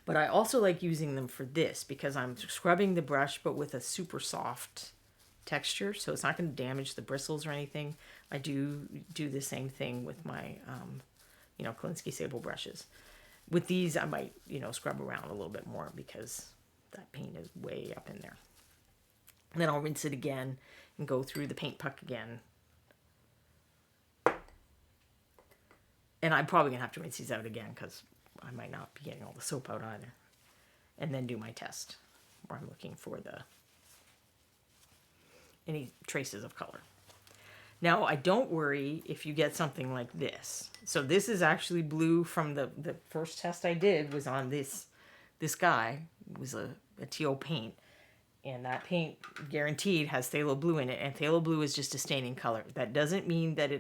But I also like using them for this because I'm scrubbing the brush but with a super soft texture. So it's not going to damage the bristles or anything. I do the same thing with my, Kolinsky Sable brushes. With these I might, scrub around a little bit more because that paint is way up in there. And then I'll rinse it again and go through the paint puck again. And I'm probably going to have to rinse these out again because I might not be getting all the soap out either. And then do my test where I'm looking for any traces of color. Now, I don't worry if you get something like this. So this is actually blue from the first test I did was on this guy. It was a teal paint. And that paint guaranteed has phthalo blue in it. And phthalo blue is just a staining color. That doesn't mean that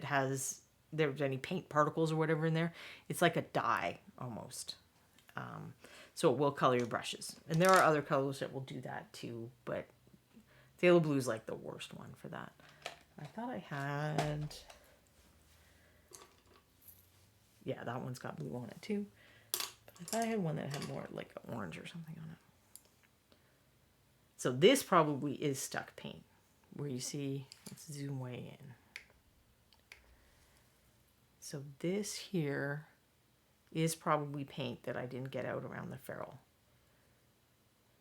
there's any paint particles or whatever in there. It's like a dye almost. So it will color your brushes. And there are other colors that will do that too. But phthalo blue is like the worst one for that. I thought I had... Yeah, that one's got blue on it too. But I thought I had one that had more like orange or something on it. So this probably is stuck paint, where you see, let's zoom way in. So this here is probably paint that I didn't get out around the ferrule.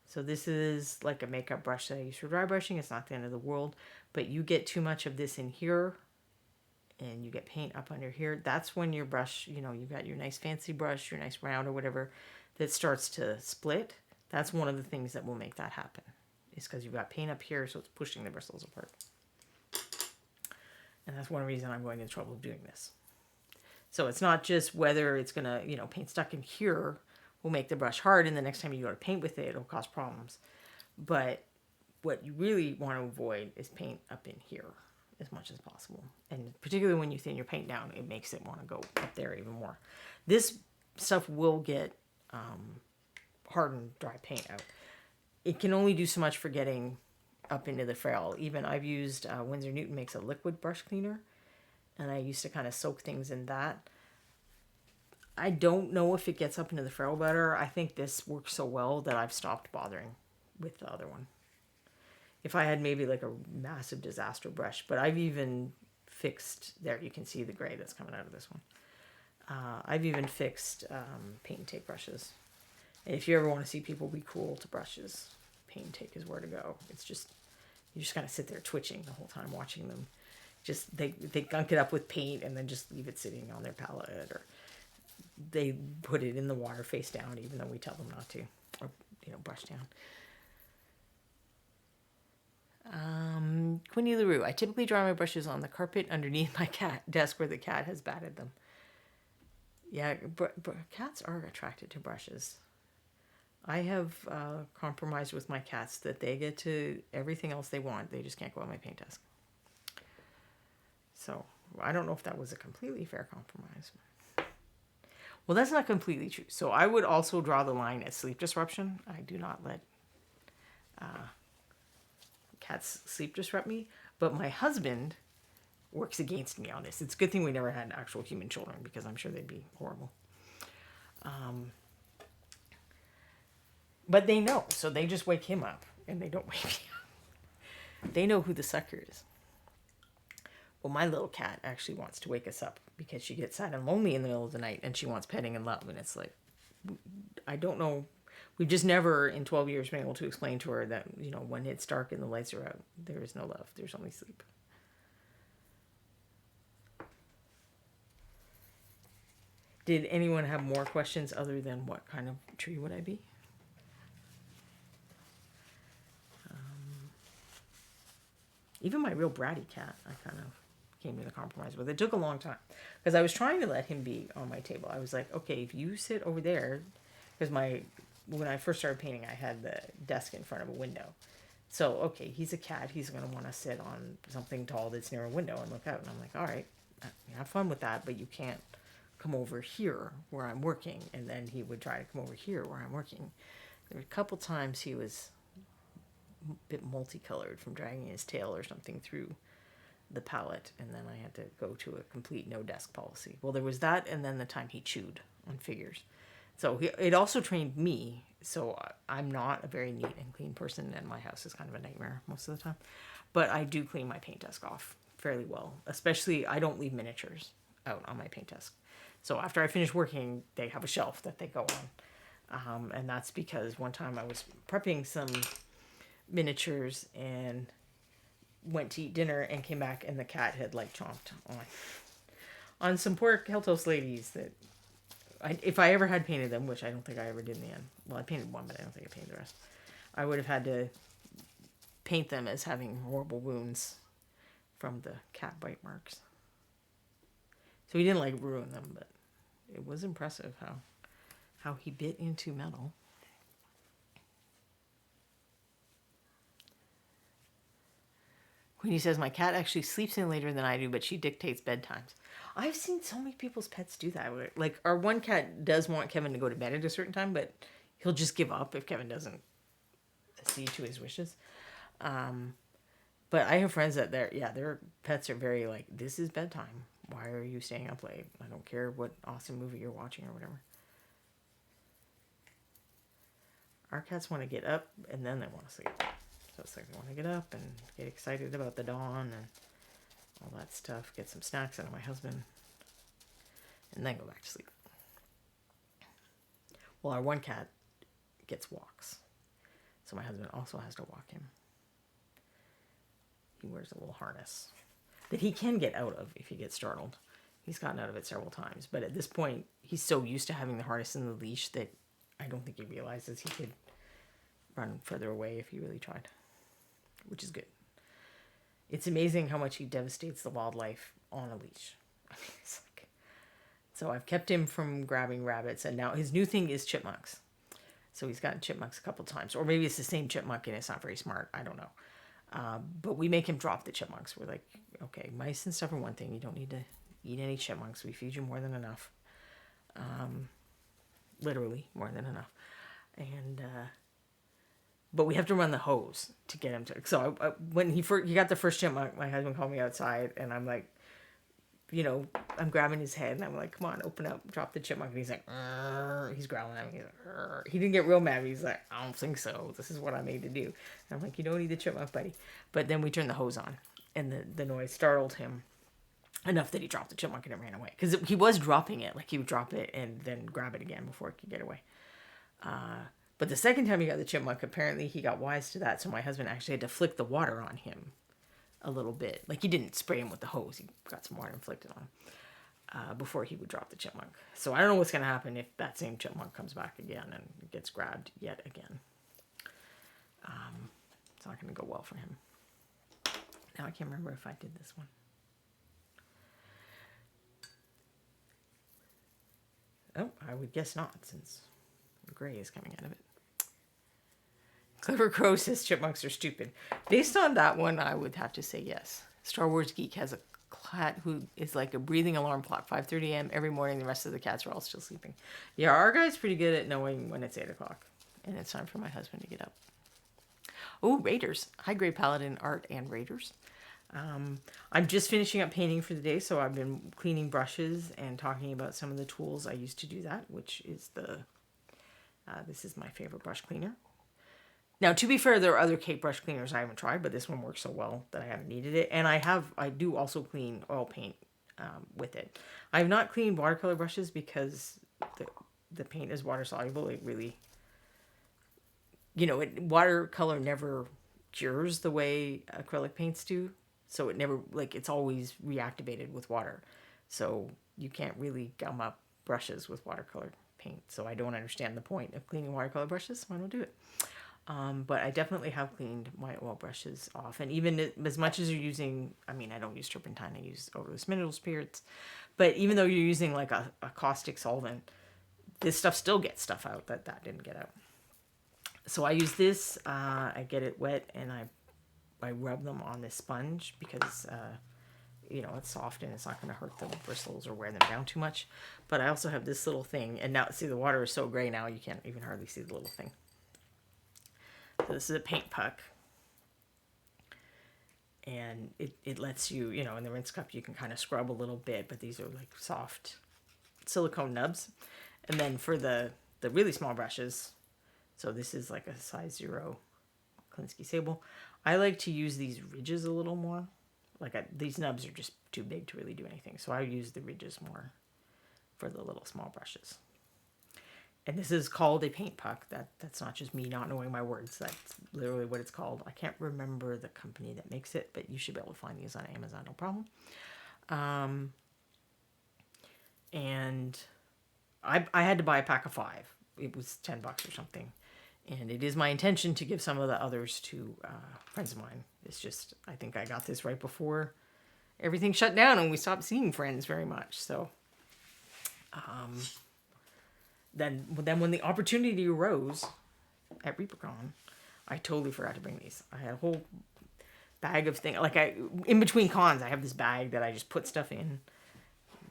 So this is like a makeup brush that I use for dry brushing. It's not the end of the world, but you get too much of this in here and you get paint up under here. That's when your brush, you've got your nice fancy brush, your nice round or whatever, that starts to split. That's one of the things that will make that happen. Is because you've got paint up here, so it's pushing the bristles apart. And that's one reason I'm going to the trouble of doing this. So it's not just whether it's going to, paint stuck in here will make the brush hard, and the next time you go to paint with it, it'll cause problems. But what you really want to avoid is paint up in here as much as possible. And particularly when you thin your paint down, it makes it want to go up there even more. This stuff will get hardened dry paint out. It can only do so much for getting up into the ferrule. Even I've used, Winsor Newton makes a liquid brush cleaner, and I used to kind of soak things in that. I don't know if it gets up into the ferrule better. I think this works so well that I've stopped bothering with the other one. If I had maybe like a massive disaster brush, but I've even fixed, there you can see the gray that's coming out of this one. I've even fixed paint and tape brushes. And if you ever want to see people be cool to brushes, paint and take is where to go. It's just, you just kind of sit there twitching the whole time watching them. Just, they gunk it up with paint and then just leave it sitting on their palette, or they put it in the water face down even though we tell them not to, or, brush down. Quinny LaRue, I typically dry my brushes on the carpet underneath my desk where the cat has batted them. Yeah, cats are attracted to brushes. I have compromised with my cats that they get to everything else they want. They just can't go on my paint desk. So I don't know if that was a completely fair compromise. Well, that's not completely true. So I would also draw the line at sleep disruption. I do not let cats sleep disrupt me. But my husband works against me on this. It's a good thing we never had actual human children because I'm sure they'd be horrible. But they know, so they just wake him up, and they don't wake me up. They know who the sucker is. Well, my little cat actually wants to wake us up because she gets sad and lonely in the middle of the night and she wants petting and love. And it's like, I don't know. We've just never in 12 years been able to explain to her that, you know, when it's dark and the lights are out, there is no love. There's only sleep. Did anyone have more questions other than what kind of tree would I be? Even my real bratty cat, I kind of came to a compromise with. It took a long time because I was trying to let him be on my table. I was like, okay, if you sit over there, because when I first started painting, I had the desk in front of a window. So, okay, he's a cat. He's going to want to sit on something tall that's near a window and look out. And I'm like, all right, have fun with that, but you can't come over here where I'm working. And then he would try to come over here where I'm working. There were a couple times he was a bit multicolored from dragging his tail or something through the palette, and then I had to go to a complete no desk policy. Well, there was that, and then the time he chewed on figures. So it also trained me. So I'm not a very neat and clean person, and my house is kind of a nightmare most of the time. But I do clean my paint desk off fairly well. Especially, I don't leave miniatures out on my paint desk. So after I finish working, they have a shelf that they go on. And that's because one time I was prepping some miniatures and went to eat dinner and came back and the cat had like chomped on some poor Keltos ladies that if I ever had painted them, which I don't think I ever did in the end. Well, I painted one, but I don't think I painted the rest. I would have had to paint them as having horrible wounds from the cat bite marks. So he didn't like ruin them, but it was impressive how he bit into metal. Queenie says, my cat actually sleeps in later than I do, but she dictates bedtimes. I've seen so many people's pets do that. Like, our one cat does want Kevin to go to bed at a certain time, but he'll just give up if Kevin doesn't accede to his wishes. But I have friends that their pets are very like, this is bedtime. Why are you staying up late? I don't care what awesome movie you're watching or whatever. Our cats want to get up and then they want to sleep. So it's like they want to get up and get excited about the dawn and all that stuff. Get some snacks out of my husband. And then go back to sleep. Well, our one cat gets walks. So my husband also has to walk him. He wears a little harness that he can get out of if he gets startled. He's gotten out of it several times. But at this point, he's so used to having the harness and the leash that I don't think he realizes he could run further away if he really tried. Which is good. It's amazing how much he devastates the wildlife on a leash. I mean, it's like, so I've kept him from grabbing rabbits, and now his new thing is chipmunks. So he's gotten chipmunks a couple times, or maybe it's the same chipmunk and it's not very smart. I don't know. But we make him drop the chipmunks. We're like, okay, mice and stuff are one thing. You don't need to eat any chipmunks. We feed you more than enough. Literally more than enough. And but we have to run the hose to get him to. So when he got the first chipmunk, my husband called me outside, and I'm like, you know, I'm grabbing his head, and I'm like, come on, open up, drop the chipmunk. And he's like, Arr. He's growling at me. He's like, Arr. He didn't get real mad. He's like, I don't think so. This is what I made to do. And I'm like, you don't need the chipmunk, buddy. But then we turned the hose on, and the noise startled him enough that he dropped the chipmunk and it ran away. Because he was dropping it. Like, he would drop it and then grab it again before it could get away. But the second time he got the chipmunk, apparently he got wise to that. So my husband actually had to flick the water on him a little bit. Like, he didn't spray him with the hose. He got some water and flicked it on him before he would drop the chipmunk. So I don't know what's going to happen if that same chipmunk comes back again and gets grabbed yet again. It's not going to go well for him. Now I can't remember if I did this one. Oh, I would guess not, since gray is coming out of it. Clever Crow says chipmunks are stupid. Based on that one, I would have to say yes. Star Wars Geek has a cat who is like a breathing alarm clock. 5:30 a.m. every morning. The rest of the cats are all still sleeping. Yeah, our guy's pretty good at knowing when it's 8 o'clock. And it's time for my husband to get up. Oh, Raiders. High grade Paladin art and Raiders. I'm just finishing up painting for the day, so I've been cleaning brushes and talking about some of the tools I use to do that, which is this is my favorite brush cleaner. Now, to be fair, there are other cake brush cleaners I haven't tried, but this one works so well that I haven't needed it. And I do also clean oil paint with it. I have not cleaned watercolor brushes because the paint is water soluble. It really, watercolor never cures the way acrylic paints do. So it never, it's always reactivated with water. So you can't really gum up brushes with watercolor paint. So I don't understand the point of cleaning watercolor brushes, so I don't do it. But I definitely have cleaned my oil brushes off. And even as much as you're using, I don't use turpentine, I use odorless mineral spirits. But even though you're using like a caustic solvent, this stuff still gets stuff out that didn't get out. So I use this, I get it wet, and I rub them on this sponge because, it's soft and it's not going to hurt the bristles or wear them down too much. But I also have this little thing, and now, see, the water is so gray now you can't even hardly see the little thing. So this is a paint puck, and it lets you, in the rinse cup you can kind of scrub a little bit, but these are like soft silicone nubs. And then for the really small brushes, so this is like a size 0 Klinsky Sable, I like to use these ridges a little more. These nubs are just too big to really do anything, so I use the ridges more for the little small brushes. And this is called a paint puck. That's not just me not knowing my words. That's literally what it's called. I can't remember the company that makes it, but you should be able to find these on Amazon, no problem. And I had to buy a pack of 5. It was $10 or something. And it is my intention to give some of the others to friends of mine. It's just, I think I got this right before everything shut down and we stopped seeing friends very much. So, Then when the opportunity arose at ReaperCon, I totally forgot to bring these. I had a whole bag of things. In between cons, I have this bag that I just put stuff in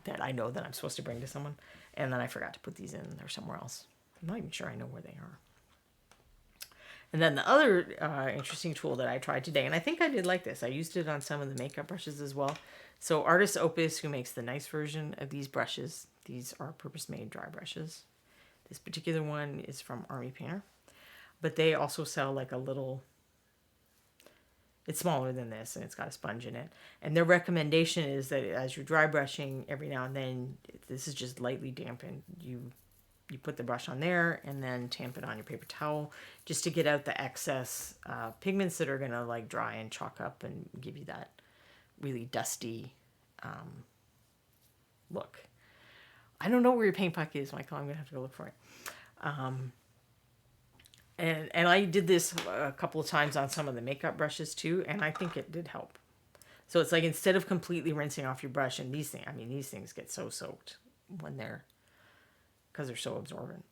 that I know that I'm supposed to bring to someone. And then I forgot to put these in there somewhere else. I'm not even sure I know where they are. And then the other interesting tool that I tried today, and I think I did like this. I used it on some of the makeup brushes as well. So Artist Opus, who makes the nice version of these brushes, these are purpose-made dry brushes. This particular one is from Army Painter. But they also sell like a little, it's smaller than this and it's got a sponge in it. And their recommendation is that as you're dry brushing every now and then, this is just lightly dampened. You put the brush on there and then tamp it on your paper towel just to get out the excess pigments that are going to dry and chalk up and give you that really dusty look. I don't know where your paint puck is, Michael. I'm going to have to go look for it. And I did this a couple of times on some of the makeup brushes too, and I think it did help. So it's instead of completely rinsing off your brush, and these things get so soaked because they're so absorbent.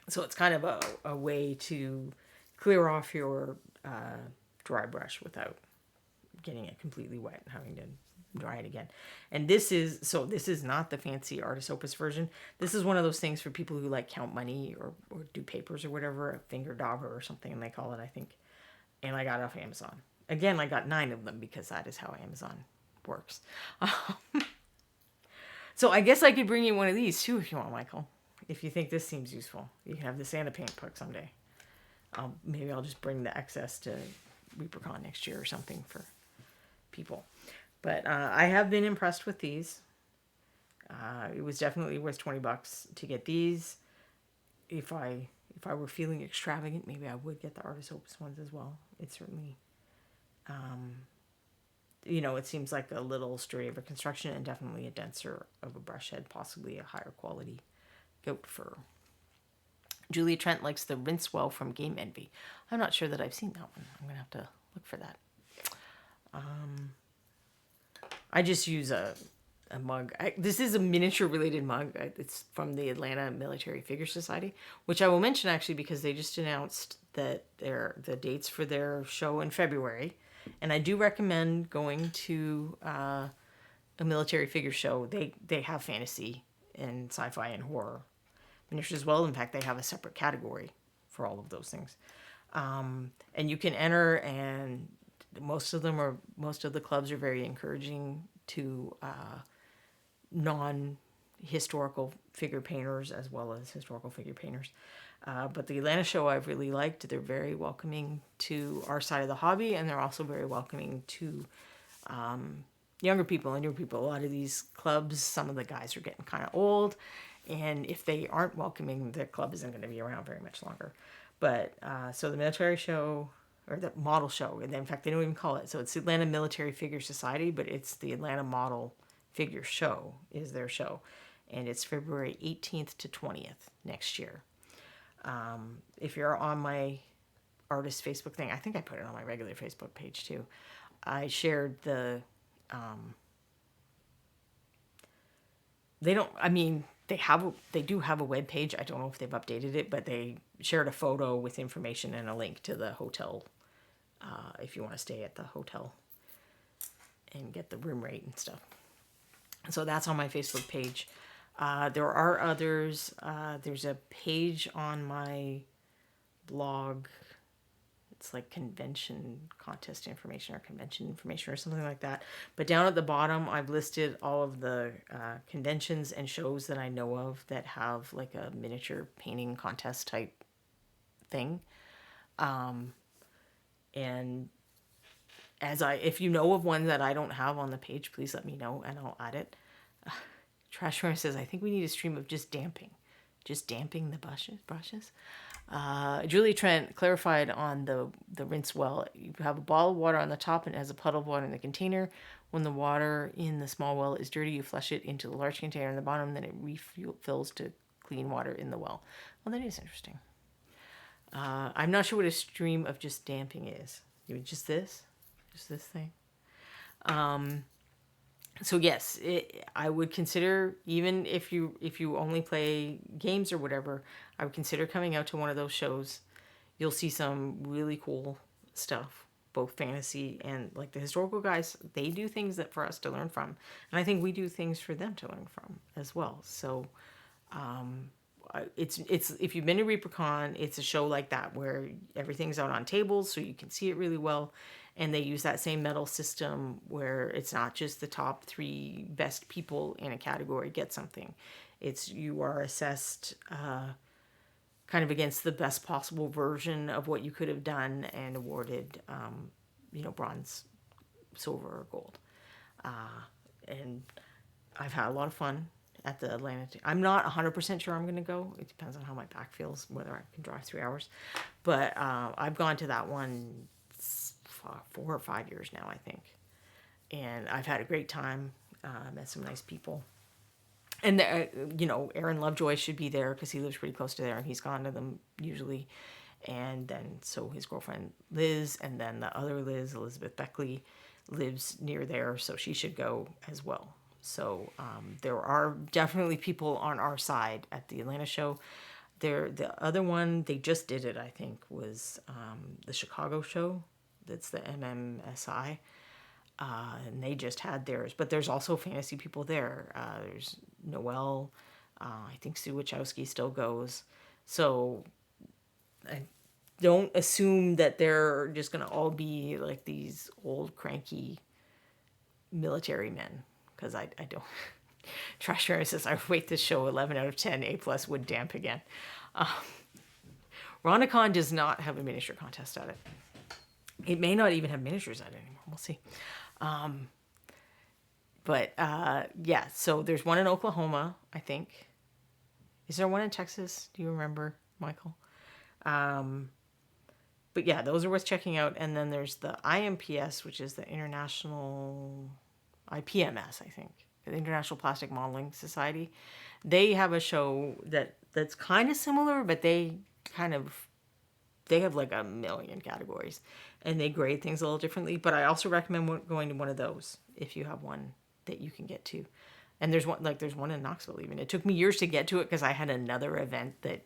So it's kind of a way to clear off your dry brush without getting it completely wet and having to dry it again. And this is not the fancy Artist Opus version. This is one of those things for people who count money or do papers or whatever, a finger dauber or something they call it, I think. And I got it off Amazon. Again, I got 9 of them because that is how Amazon works. So I guess I could bring you one of these too if you want, Michael. If you think this seems useful. You can have this and a paint puck someday. Maybe I'll just bring the excess to ReaperCon next year or something for people. But I have been impressed with these. It was definitely worth $20 to get these. If I were feeling extravagant, maybe I would get the Artist Opus ones as well. It certainly, it seems like a little sturdy of a construction and definitely a denser of a brush head, possibly a higher quality goat fur. Julia Trent likes the Rinse Well from Game Envy. I'm not sure that I've seen that one. I'm going to have to look for that. I just use a mug. This is a miniature related mug. It's from the Atlanta Military Figure Society, which I will mention actually because they just announced that the dates for their show in February. And I do recommend going to a military figure show. They have fantasy and sci-fi and horror miniatures as well. In fact, they have a separate category for all of those things. And you can enter, and most of the clubs are very encouraging to non-historical figure painters as well as historical figure painters. But the Atlanta show I've really liked. They're very welcoming to our side of the hobby, and they're also very welcoming to younger people and newer people. A lot of these clubs, some of the guys are getting kind of old, and if they aren't welcoming, the club isn't going to be around very much longer. But so the military show, or the model show, and in fact they don't even call it. So it's the Atlanta Military Figure Society, but it's the Atlanta Model Figure Show is their show, and it's February 18th to 20th next year. If you're on my artist Facebook thing, I think I put it on my regular Facebook page too. I shared the they don't, I mean, they do have a web page. I don't know if they've updated it, but they shared a photo with information and a link to the hotel if you want to stay at the hotel and get the room rate and stuff. So that's on my Facebook page. There are others. There's a page on my blog. It's like convention contest information or convention information or something like that. But down at the bottom, I've listed all of the conventions and shows that I know of that have like a miniature painting contest type thing. And if you know of one that I don't have on the page, please let me know and I'll add it. Trash Runner says, I think we need a stream of just damping the brushes. Julie Trent clarified on the rinse well. You have a ball of water on the top and it has a puddle of water in the container. When the water in the small well is dirty, you flush it into the large container in the bottom, then it refills to clean water in the well. Well, that is interesting. I'm not sure what a stream of just damping is. Just this thing. So yes, I would consider, even if you only play games or whatever, I would consider coming out to one of those shows. You'll see some really cool stuff, both fantasy and like the historical guys. They do things that for us to learn from, and I think we do things for them to learn from as well. So, it's if you've been to ReaperCon, it's a show like that where everything's out on tables so you can see it really well. And they use that same medal system where it's not just the top 3 best people in a category get something. It's you are assessed kind of against the best possible version of what you could have done and awarded, bronze, silver, or gold. And I've had a lot of fun at the Atlanta. I'm not 100% sure I'm going to go. It depends on how my back feels, whether I can drive 3 hours. But I've gone to that one 4 or 5 years now, I think. And I've had a great time. Met some nice people. And, Aaron Lovejoy should be there because he lives pretty close to there and he's gone to them usually. And then, so his girlfriend Liz, and then the other Liz, Elizabeth Beckley, lives near there, so she should go as well. So there are definitely people on our side at the Atlanta show. The other one, they just did it, I think, was the Chicago show. That's the MMSI. And they just had theirs. But there's also fantasy people there. There's Noelle. I think Sue Wachowski still goes. So I don't assume that they're just going to all be like these old, cranky military men. Because I don't. Trash Mary says, I rate this show 11 out of 10. A+ would damp again. RhondaCon does not have a miniature contest at it. It may not even have miniatures at it anymore. We'll see. Yeah, so there's one in Oklahoma, I think. Is there one in Texas? Do you remember, Michael? But yeah, those are worth checking out. And then there's the IMPS, which is the International IPMS, I think, the International Plastic Modeling Society. They have a show that's kind of similar, but they have like a million categories and they grade things a little differently. But I also recommend going to one of those if you have one that you can get to. And there's one in Knoxville even. It took me years to get to it because I had another event that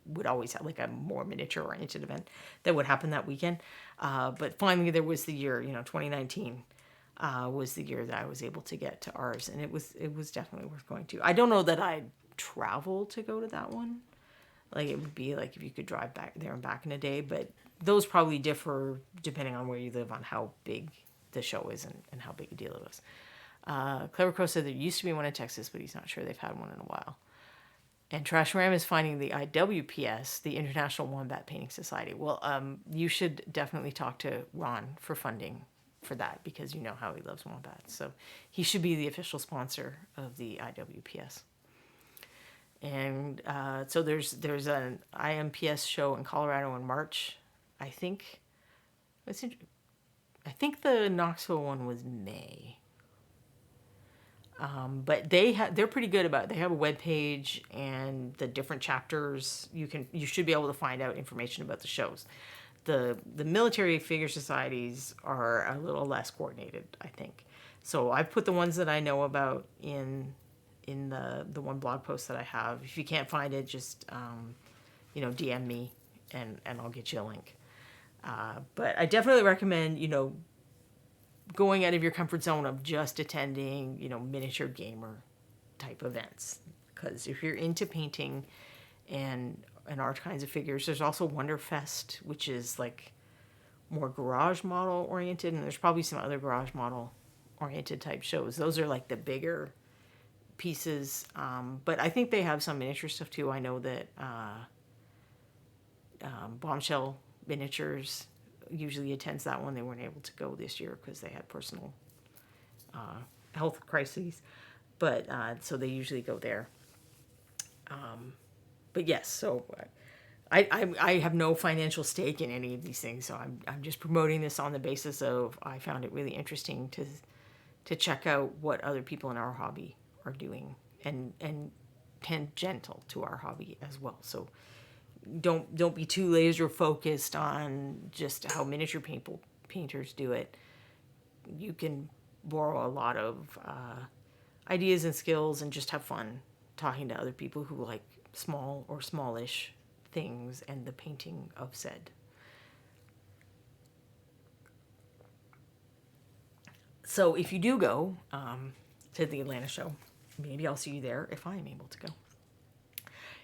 would always have like a more miniature oriented event that would happen that weekend. But finally there was the year, 2019 was the year that I was able to get to ours. And it was definitely worth going to. I don't know that I'd travel to go to that one. Like it would be like if you could drive back there and back in a day, but those probably differ depending on where you live on how big the show is and how big a deal it was. Clever Crow said there used to be one in Texas, but he's not sure they've had one in a while. And Trashram is finding the IWPS, the International Wombat Painting Society. Well, you should definitely talk to Ron for funding for that, because you know how he loves wombats. So he should be the official sponsor of the IWPS. And so there's an IMPS show in Colorado in March. I think the Knoxville one was May. But they're pretty good about it. They have a web page and the different chapters. You should be able to find out information about the shows. The military figure societies are a little less coordinated, I think. So I've put the ones that I know about in the one blog post that I have. If you can't find it, just DM me and I'll get you a link. But I definitely recommend going out of your comfort zone of just attending, miniature gamer type events. Because if you're into painting and art kinds of figures, there's also Wonderfest, which is like more garage model oriented, and there's probably some other garage model oriented type shows. Those are like the bigger pieces, but I think they have some miniature stuff too. I know that Bombshell Miniatures usually attends that one. They weren't able to go this year because they had personal health crises, but so they usually go there. But yes, so I have no financial stake in any of these things, so I'm just promoting this on the basis of I found it really interesting to check out what other people in our hobby are doing and tangential to our hobby as well. So don't be too laser focused on just how miniature painters do it. You can borrow a lot of ideas and skills and just have fun talking to other people who like small or smallish things and the painting of said. So if you do go to the Atlanta show, maybe I'll see you there if I'm able to go.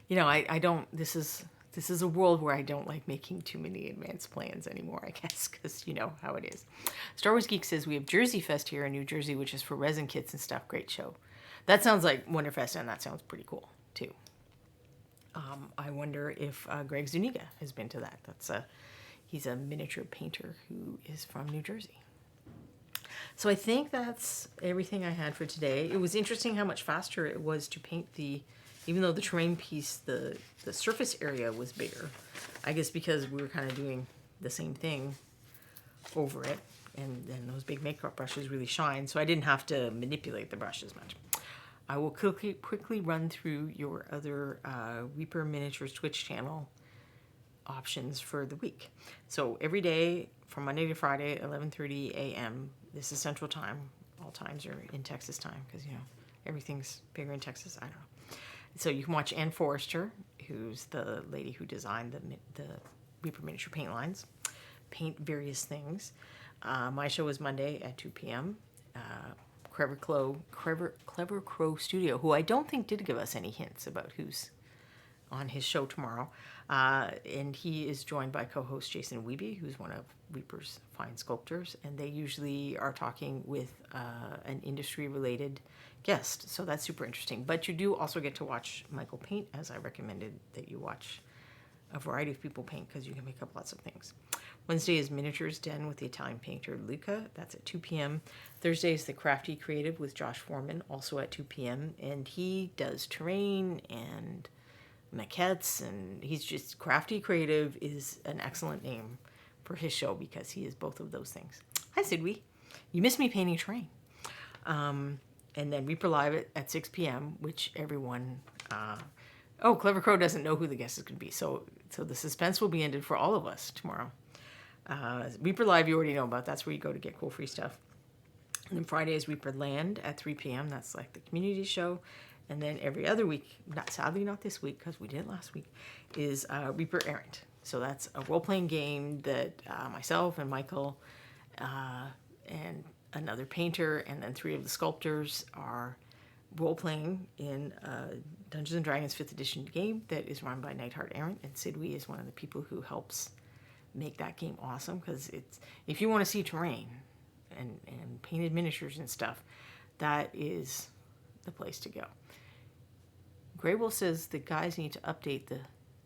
I don't, this is a world where I don't like making too many advanced plans anymore, I guess, because you know how it is. Star Wars Geek says we have Jersey Fest here in New Jersey, which is for resin kits and stuff. Great show. That sounds like Wonderfest, and that sounds pretty cool, too. I wonder if Greg Zuniga has been to that. He's a miniature painter who is from New Jersey. So I think that's everything I had for today. It was interesting how much faster it was to paint even though the terrain piece, the surface area was bigger. I guess because we were kind of doing the same thing over it, and then those big makeup brushes really shine, so I didn't have to manipulate the brush as much. I will quickly run through your other Reaper Miniatures Twitch channel options for the week. So every day from Monday to Friday, 11:30 a.m. This is Central Time. All times are in Texas time because everything's bigger in Texas. I don't know. So you can watch Ann Forrester, who's the lady who designed the Reaper miniature paint lines, paint various things. My show is Monday at 2 p.m. Clever Crow Studio, who I don't think did give us any hints about who's on his show tomorrow. And he is joined by co-host Jason Wiebe, who's one of Reaper's fine sculptors. And they usually are talking with an industry-related guest. So that's super interesting. But you do also get to watch Michael paint, as I recommended that you watch a variety of people paint because you can make up lots of things. Wednesday is Miniatures Den with the Italian painter Luca. That's at 2 p.m. Thursday is the Crafty Creative with Josh Foreman, also at 2 p.m. And he does terrain and maquettes, and he's just Crafty Creative is an excellent name for his show because he is both of those things. Hi, Sidwi. You missed me painting terrain. And then Reaper Live at 6 p.m., which everyone... Clever Crow doesn't know who the guest is going to be, so the suspense will be ended for all of us tomorrow. Reaper Live, you already know about. That's where you go to get cool free stuff. And then Friday is Reaper Land at 3 p.m. That's like the community show. And then every other week, sadly not this week because we did it last week, is Reaper Errant. So that's a role-playing game that myself and Michael and another painter and then 3 of the sculptors are role-playing in a Dungeons & Dragons 5th edition game that is run by Nightheart Errant. And Sidwi is one of the people who helps make that game awesome because if you want to see terrain and painted miniatures and stuff, that is the place to go. Grey Wolf says the guys need to update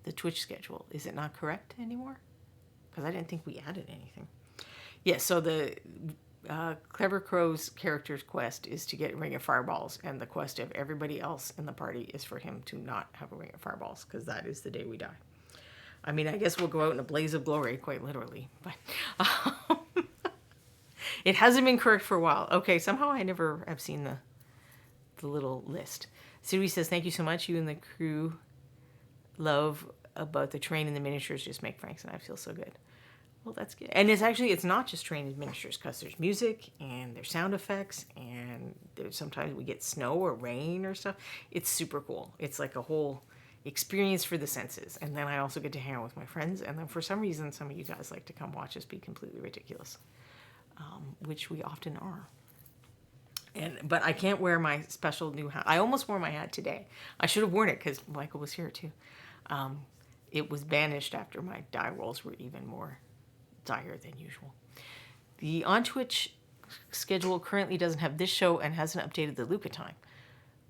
the Twitch schedule. Is it not correct anymore? Because I didn't think we added anything. Yes, so the Clever Crow's character's quest is to get a ring of fireballs, and the quest of everybody else in the party is for him to not have a ring of fireballs, because that is the day we die. I mean, I guess we'll go out in a blaze of glory, quite literally, but it hasn't been correct for a while. Okay, somehow I never have seen the little list. Siri says, thank you so much. You and the crew love about the terrain and the miniatures just make Franks and I feel so good. Well, that's good. And it's not just terrain and miniatures, because there's music and there's sound effects, and sometimes we get snow or rain or stuff. It's super cool. It's like a whole experience for the senses. And then I also get to hang out with my friends, and then for some reason some of you guys like to come watch us be completely ridiculous, which we often are. But I can't wear my special new hat. I almost wore my hat today. I should have worn it because Michael was here too. It was banished after my die rolls were even more dire than usual. The On Twitch schedule currently doesn't have this show and hasn't updated the Luca time.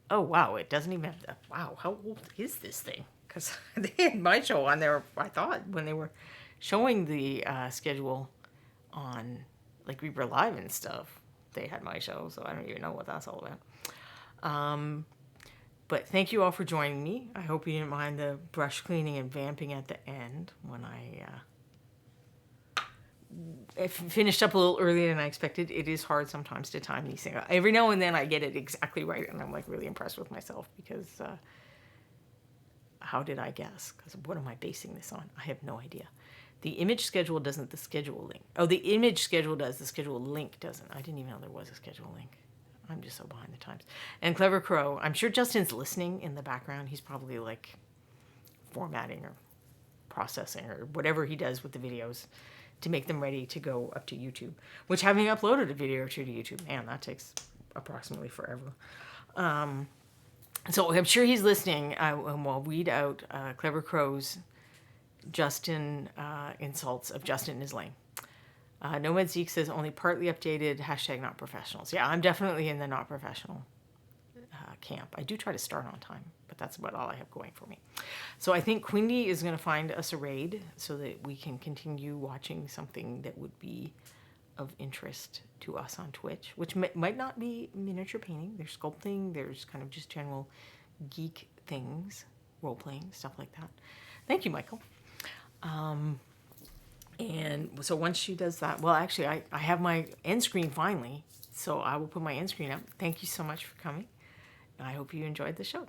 Oh, wow. It doesn't even have wow, how old is this thing? Because they had my show on there, I thought, when they were showing the schedule on, like, reaperlive and stuff. They had my show, so I don't even know what that's all about. But thank you all for joining me. I hope you didn't mind the brush cleaning and vamping at the end when I finished up a little earlier than I expected. It is hard sometimes to time these things. Every now and then I get it exactly right, and I'm like really impressed with myself, because how did I guess? Because what am I basing this on? I have no idea. The image schedule doesn't, the schedule link. Oh, the image schedule does, the schedule link doesn't. I didn't even know there was a schedule link. I'm just so behind the times. And Clever Crow, I'm sure Justin's listening in the background. He's probably like formatting or processing or whatever he does with the videos to make them ready to go up to YouTube, which, having uploaded a video or two to YouTube, man, that takes approximately forever. So I'm sure he's listening. We'll read out Clever Crow's Justin insults of Justin is lame. Nomad Zeke says only partly updated, hashtag not professionals. Yeah, I'm definitely in the not professional camp. I do try to start on time, but that's about all I have going for me. So I think Quindy is going to find us a raid so that we can continue watching something that would be of interest to us on Twitch, which might not be miniature painting. There's sculpting, there's kind of just general geek things, role-playing, stuff like that. Thank you, Michael. And so once she does that, well, actually, I have my end screen finally, so I will put my end screen up. Thank you so much for coming. I hope you enjoyed the show.